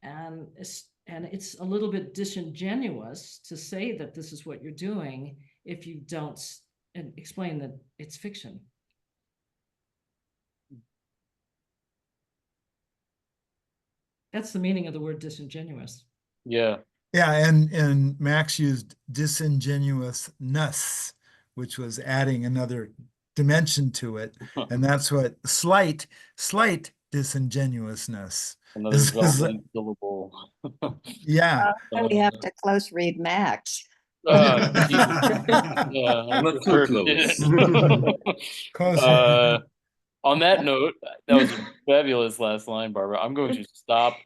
And it's a little bit disingenuous to say that this is what you're doing if you don't explain that it's fiction. That's the meaning of the word disingenuous. Yeah. Yeah, and Max used disingenuousness, which was adding another dimension to it. And that's what slight disingenuousness. Another syllable. Yeah. We have to close read Max. Yeah, not too close. On that note, that was a fabulous last line, Barbara. I'm going to stop